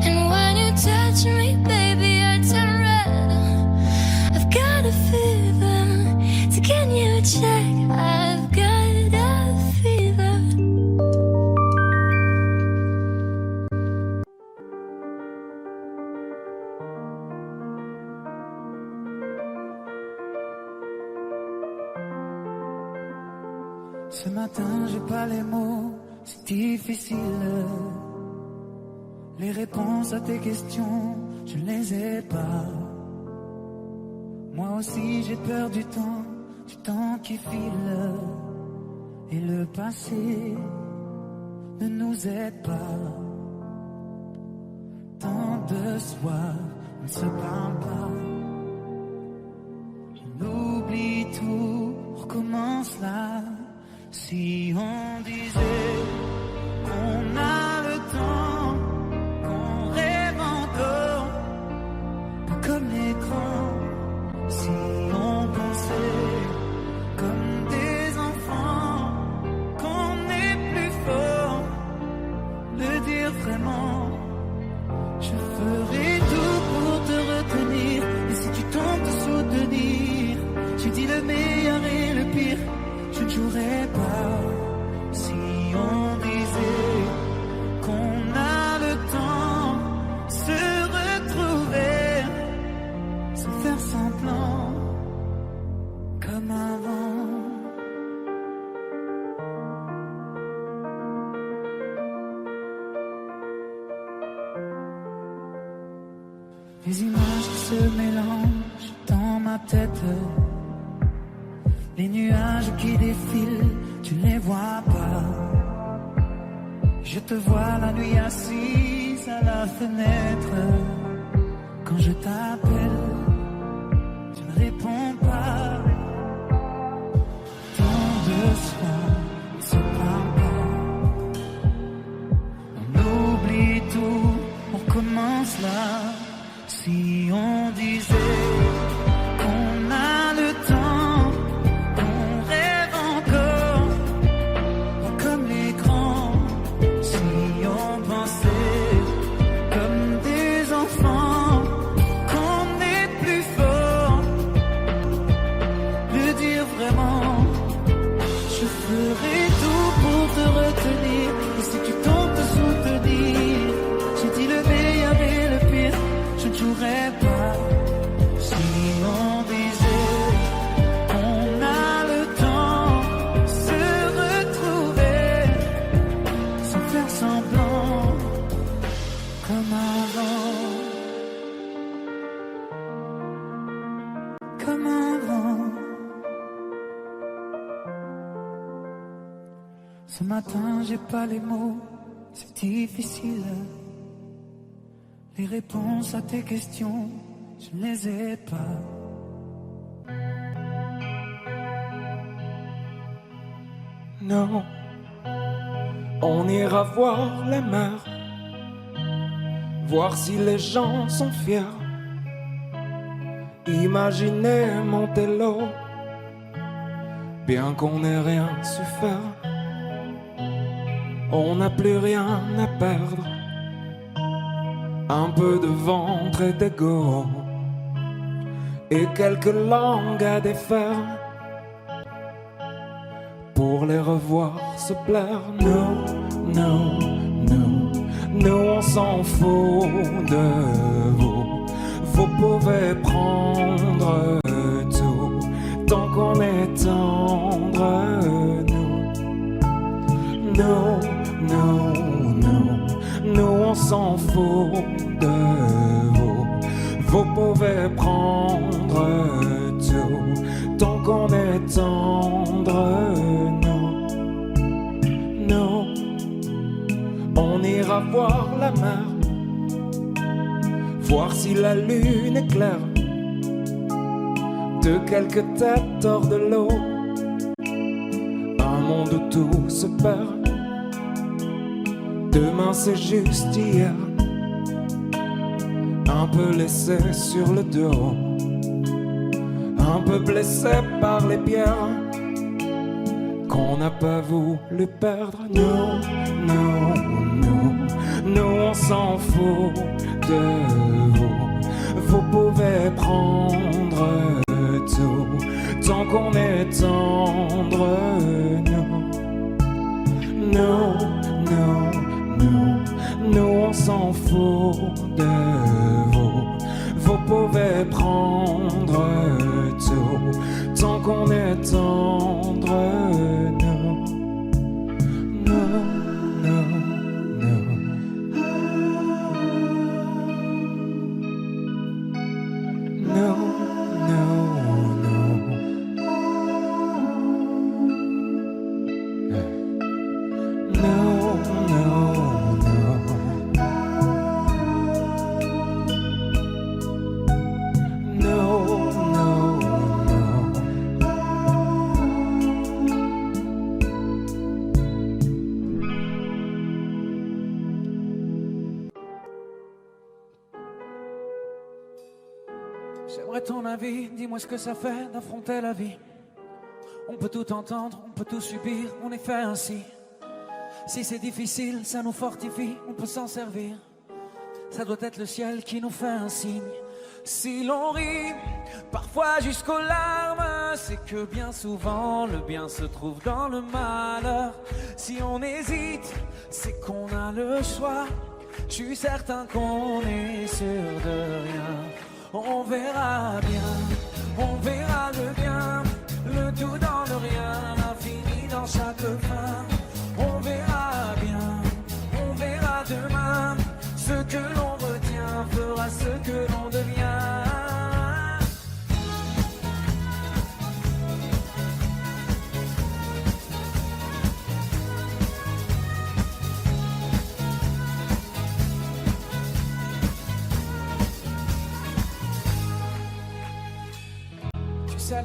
And when you touch me, baby, I turn red. I've got a fever, so can you check? I've got a fever. Ce matin, j'ai pas les mots, c'est difficile. Les réponses à tes questions, je ne les ai pas. Moi aussi, j'ai peur du temps qui file. Et le passé ne nous aide pas. Tant de soirs, on ne se parle pas. On oublie tout, on recommence là. Si on disait qu'on a le temps, qu'on rêve encore, pas comme les grands. Si on pensait comme des enfants, qu'on est plus fort, le dire vraiment. Je ferai tout pour te retenir. Et si tu tentes de soutenir, je dis le meilleur et le pire. Je ne jouerai pas. Si on disait qu'on a le temps, se retrouver, sans faire semblant, comme avant. Les images qui se mélangent dans ma tête. Les nuages qui défilent, tu ne les vois pas. Je te vois la nuit assise à la fenêtre. Quand je t'appelle, tu ne réponds pas. Tant de soirs, on ne se parle pas. On oublie tout, on recommence là. Si on disait qu'on a le temps, qu'on rêve encore, pas comme les grands. Si on pensait comme des enfants, qu'on est plus fort, le dire vraiment. Je ferai tout pour te retenir. Et si tu tentes de soutenir, j'ai dit le meilleur et le pire. Je ne jouerai comme avant. Ce matin, j'ai pas les mots, c'est difficile. Les réponses à tes questions, je ne les ai pas. Non, on ira voir les mers, voir si les gens sont fiers. Imaginez Montello, bien qu'on n'ait rien su faire. On n'a plus rien à perdre, un peu de ventre et d'ego, et quelques langues à défaire, pour les revoir se plaire. Nous, on s'en fout de vous. Vous pouvez prendre tout, tant qu'on est tendre. Nous, on s'en fout de vous. Vous pouvez prendre tout, tant qu'on est tendre. Nous, on ira voir la mer, voir si la lune est claire, de quelques têtes hors de l'eau, un monde où tout se perd. Demain c'est juste hier, un peu laissé sur le dos, un peu blessé par les pierres qu'on n'a pas voulu perdre. Nous, on s'en fout de vous. Vous pouvez prendre tout, tant qu'on est tendre. Nous, on s'en fout de vous. Vous pouvez prendre tout, tant qu'on est tendre. J'aimerais ton avis, dis-moi ce que ça fait d'affronter la vie. On peut tout entendre, on peut tout subir, on est fait ainsi. Si c'est difficile, ça nous fortifie, on peut s'en servir. Ça doit être le ciel qui nous fait un signe. Si l'on rit, parfois jusqu'aux larmes, c'est que bien souvent le bien se trouve dans le malheur. Si on hésite, c'est qu'on a le choix. Je suis certain qu'on est sûr de rien. On verra bien, on verra le bien, le tout dans le rien, l'infini dans chaque fin. On verra bien, on verra demain, ce que l'on retient fera ce que l'on devient.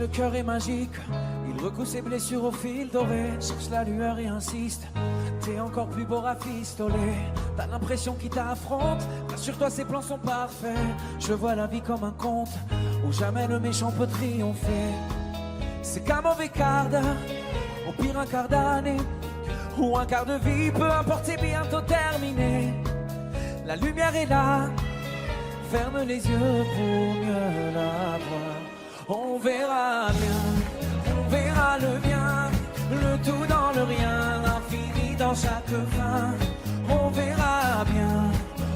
Le cœur est magique, il recoue ses blessures au fil doré, cherche la lueur et insiste. T'es encore plus beau rafistolé, t'as l'impression qu'il t'affronte. Rassure-toi, ses plans sont parfaits. Je vois la vie comme un conte où jamais le méchant peut triompher. C'est qu'un mauvais quart d'heure, au pire un quart d'année, ou un quart de vie, peu importe, c'est bientôt terminé. La lumière est là, ferme les yeux pour mieux la voir. On verra bien, on verra le bien, le tout dans le rien, l'infini dans chaque fin. On verra bien,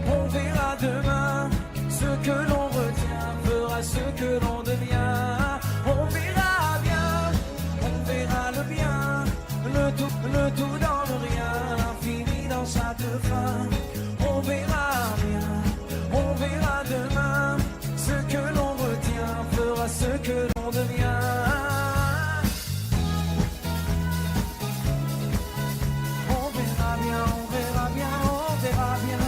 on verra demain, ce que l'on retient fera ce que l'on devient. On verra bien, on verra le bien, le tout dans le rien, l'infini dans chaque fin. On verra bien, on verra demain, ce que l'on retient fera ce que l'on l'on devient. On verra bien, on verra bien, on verra bien.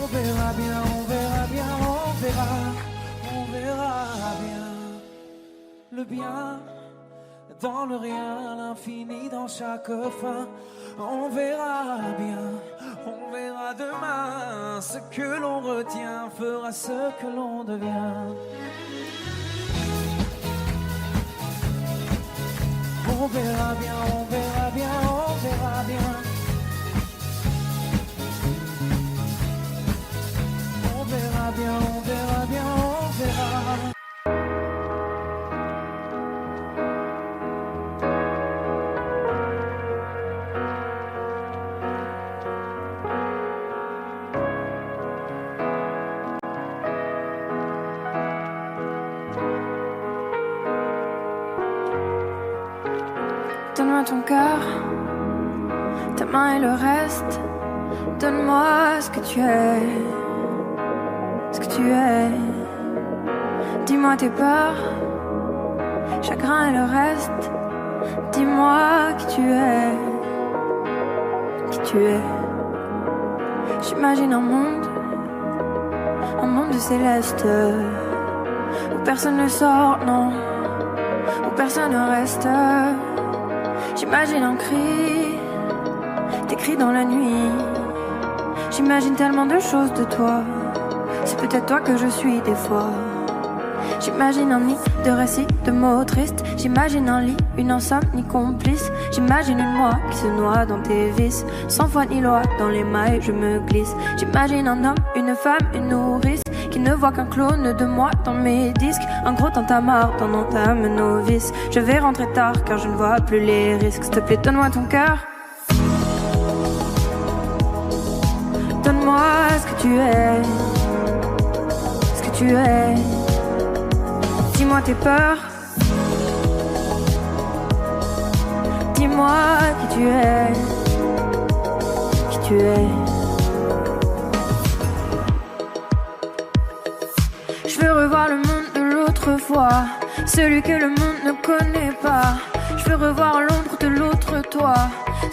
On verra bien, on verra bien, on verra bien. Le bien dans le rien, l'infini dans chaque fin. On verra bien, on verra demain. Ce que l'on retient fera ce que l'on devient. On verra bien, on verra bien, on verra bien. On verra bien, on verra bien, on verra. Donne-moi ton cœur, ta main et le reste. Donne-moi ce que tu es, ce que tu es. Dis-moi tes peurs, chagrin et le reste. Dis-moi qui tu es, qui tu es. J'imagine un monde de céleste, où personne ne sort, non, où personne ne reste. J'imagine un cri, des cris dans la nuit. J'imagine tellement de choses de toi. C'est peut-être toi que je suis des fois. J'imagine un nid de récits, de mots tristes. J'imagine un lit, une insomnie complice. J'imagine une moi qui se noie dans tes vices. Sans foi ni loi, dans les mailles je me glisse. J'imagine un homme, une femme, une nourrice, qui ne voit qu'un clone de moi dans mes disques. Un gros tintamarre dans ton âme novice. Je vais rentrer tard car je ne vois plus les risques. S'il te plaît, donne-moi ton cœur. Donne-moi ce que tu es, ce que tu es. Dis-moi tes peurs. Dis-moi qui tu es, qui tu es. Je veux revoir le monde de l'autre fois, celui que le monde ne connaît pas. Je veux revoir l'ombre de l'autre toi,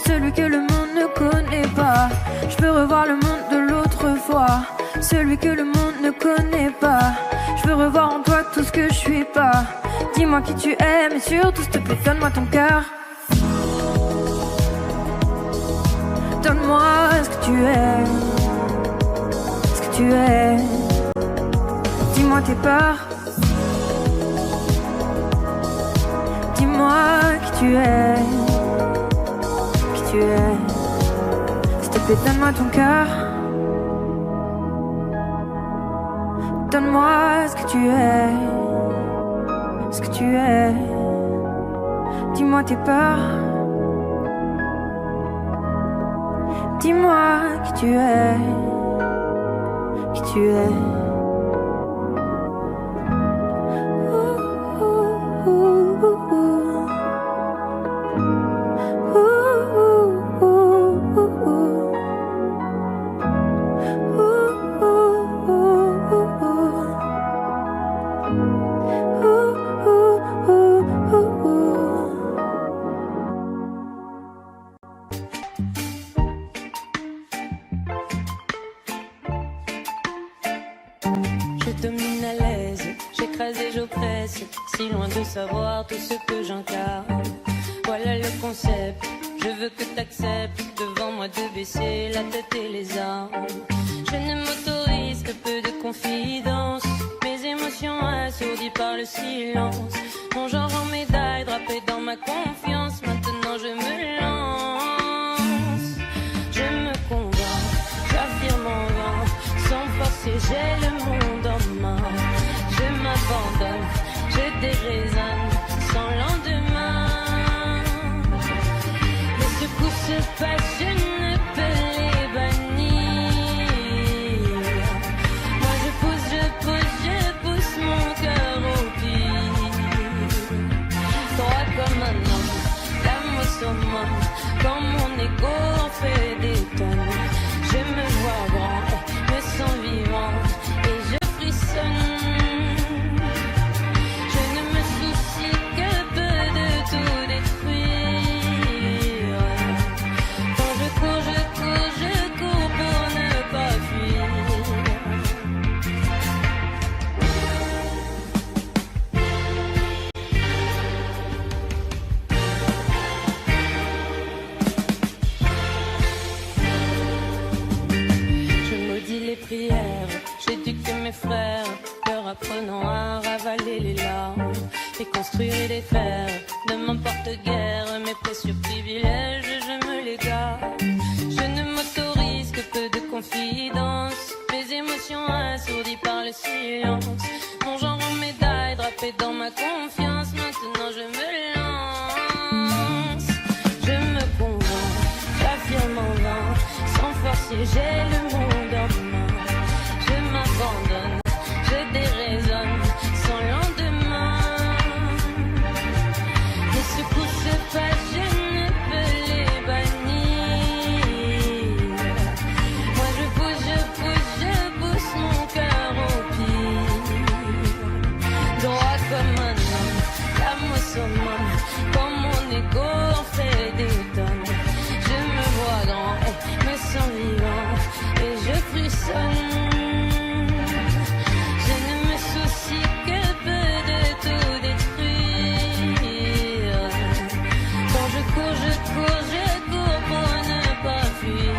celui que le monde ne connaît pas. Je veux revoir le monde de l'autre fois, celui que le monde ne connaît pas. Je veux revoir en toi tout ce que je suis pas. Dis-moi qui tu es, mais surtout s'il te plaît, donne-moi ton cœur. Donne-moi ce que tu es, ce que tu es. Dis-moi tes peurs. Dis-moi qui tu es, qui tu es. S'il te plaît, donne-moi ton cœur. Donne-moi ce que tu es, ce que tu es. Dis-moi tes peurs. Dis-moi qui tu es, qui tu es. Si loin de savoir tout ce que j'incarne. Voilà le concept, je veux que t'acceptes devant moi de baisser la tête et les armes. Je ne m'autorise que peu de confidence, mes émotions assourdies par le silence. Mon genre en médaille drapé dans ma confiance, maintenant je me lance. Je me convainc, j'affirme en vain, sans forcer j'ai le monde en main. Je m'abandonne, je déraisonne sans lendemain. Les secousses se passent, je ne peux les bannir. Moi je pousse mon cœur au pire. Droit comme un homme, l'âme au summum, quand mon ego en fait des tonnes. Je me vois grand, me sens vivant, et je mes frères, leur apprenant à ravaler les larmes et construire et défaire. Ne m'emporte guère mes précieux privilèges, je me les garde. Je ne m'autorise que peu de confidence, mes émotions assourdies par le silence. Mon genre en médaille drapé dans ma confiance, maintenant je me lance. Je me convainc, j'affirme en vain, sans forcer j'ai le monde en main. Je m'abandonne, je déraisonne, sans lendemain. Les secousses se passent, je ne peux les bannir. Moi je pousse mon cœur au pire. Droit comme un homme, l'âme au summum, quand mon ego en fait des tonnes. Je me vois grand et me sens vivant, et je frissonne. Je ne me soucie que peu de tout détruire. Quand je cours pour ne pas fuir.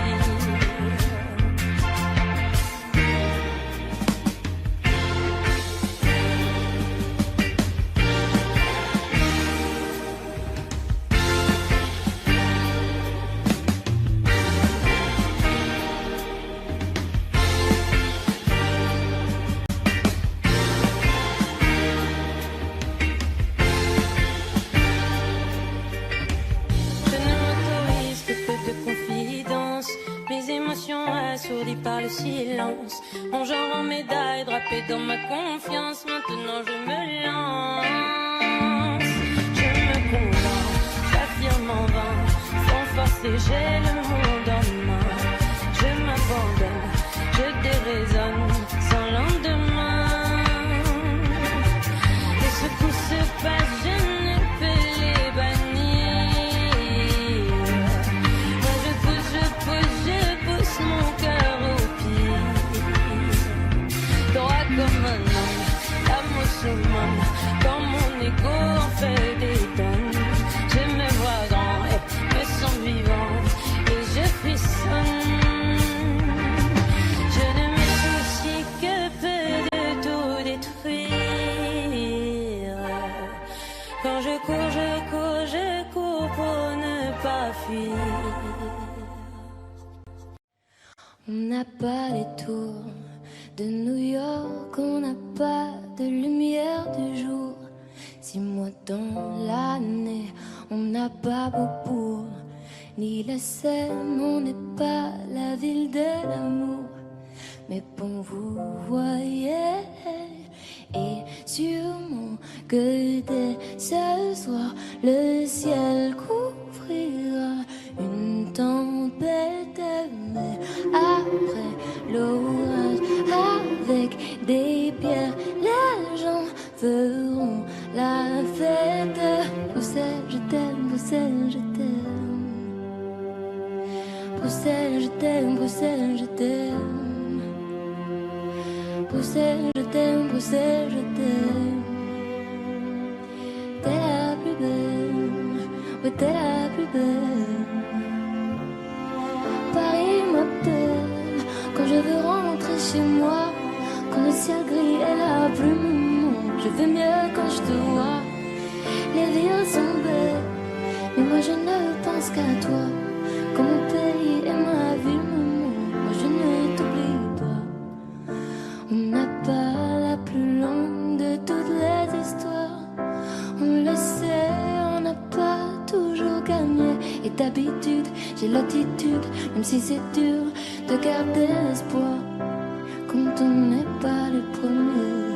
Je ne m'autorise que peu de confidence, mes émotions assourdies par le silence. Mon genre en médaille drapé dans ma confiance, maintenant je me lance. Je me convainc, j'affirme en vain, sans forcer j'ai le monde en main. Je m'abandonne, je déraisonne, sans lendemain. Les secousses se passent, je ne peux les bannir. Moi je pousse mon cœur au pire. Droit comme un homme, l'âme au summum, quand mon ego en fait des tonnes. Je me vois grand et me sens vivant, et je frissonne. Je ne me soucie que peu de tout détruire. Quand je cours pour ne pas fuir. On n'a pas les tours de New York, on n'a pas de lumière du jour. 6 mois dans l'année, on n'a pas Beaubourg, ni la Seine, on n'est pas la ville de l'amour. Mais bon, vous voyez, et sûrement que dès ce soir, le ciel couvrira une tempête, mais après l'orage, avec des pierres, les gens feront la fête. Bruxelles, je t'aime, Bruxelles, je t'aime. Bruxelles, je t'aime, Bruxelles, je t'aime. Bruxelles, je t'aime, Bruxelles, je t'aime. T'es la plus belle, ouais, t'es la plus belle. Paris m'appelle quand je veux rentrer chez moi. Quand le ciel gris est la plume, je vais mieux quand je te vois. Les villes sont belles, mais moi je ne pense qu'à toi. Quand mon pays et ma ville me manquent, moi je ne t'oublie pas. On n'a pas la plus longue de toutes les histoires. On le sait, on n'a pas toujours gagné. Et d'habitude, j'ai l'attitude, même si c'est dur, de garder l'espoir. Quand on n'est pas les premiers.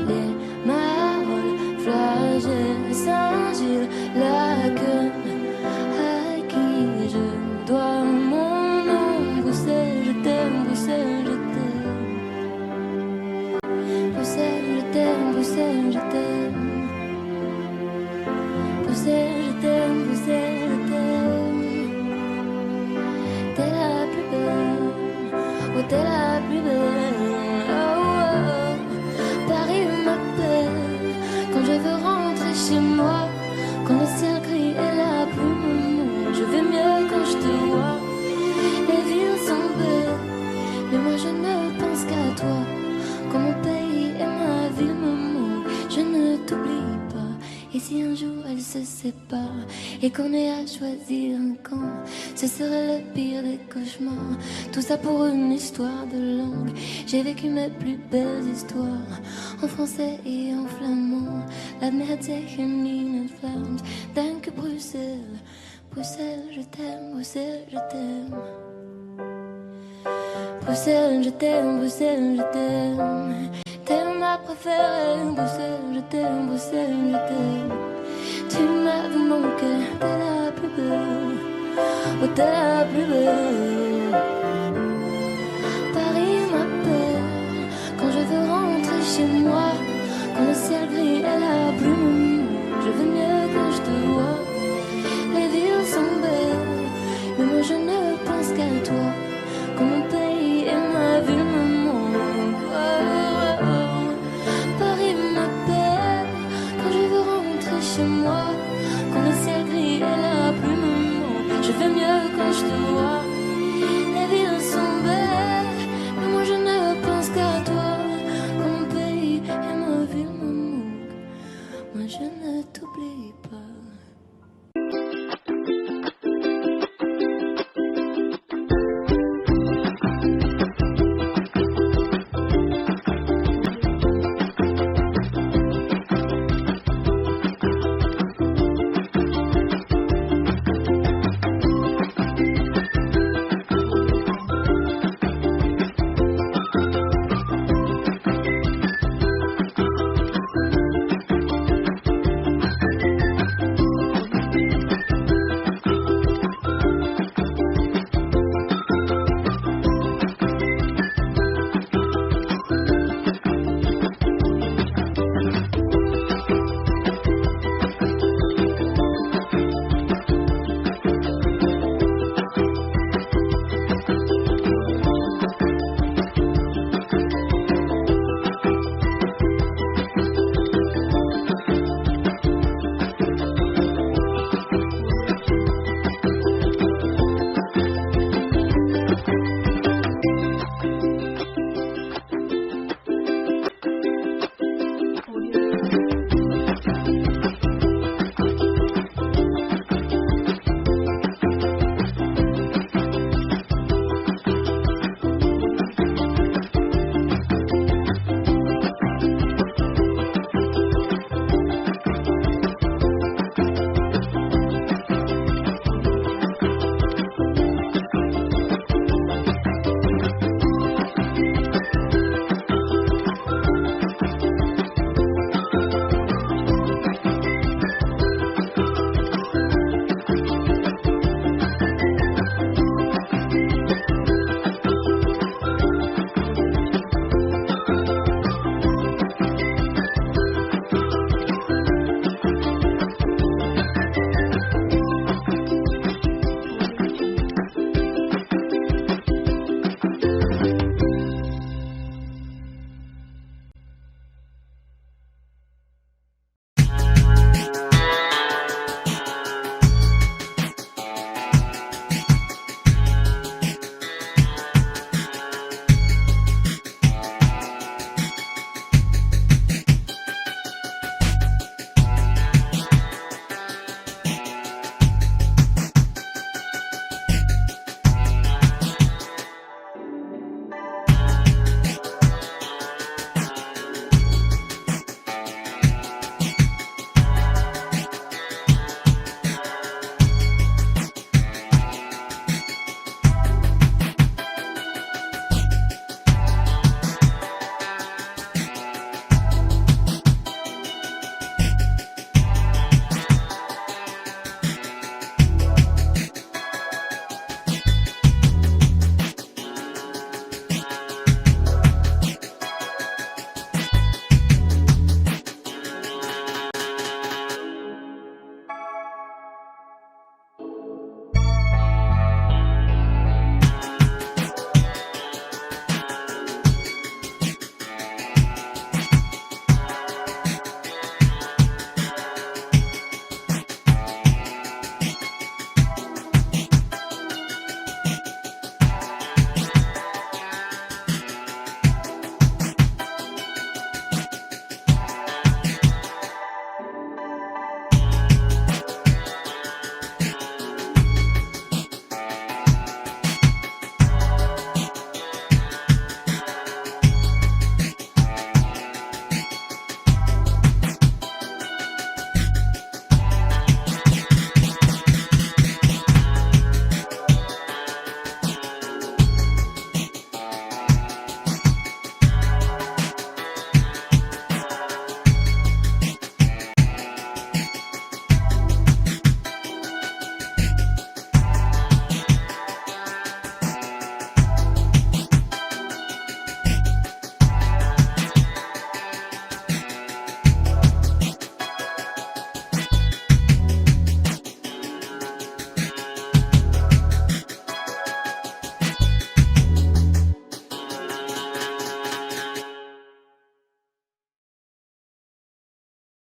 Les Marolles, Flagelles, Saint-Gilles, la queue, à qui je dois mon nom. Bruxelles, je t'aime, Bruxelles, je t'aime. Bruxelles, je t'aime, Bruxelles, je t'aime. Bruxelles, je t'aime, Bruxelles, je t'aime. T'es la plus belle, oh t'es la plus belle. Oh, oh. Paris m'appelle quand je veux rentrer chez moi. Quand le ciel gris est la plume, je vais mieux quand je te vois. Les villes sont belles, mais moi je ne pense qu'à toi. sépare et qu'on ait à choisir un camp, ce serait le pire des cauchemars. Tout ça pour une histoire de langue. J'ai vécu mes plus belles histoires en français et en flamand. Laat me het zeggen in het Vlaams. Dank u Bruxelles, Bruxelles je t'aime, Bruxelles je t'aime. Bruxelles je t'aime, Bruxelles je t'aime.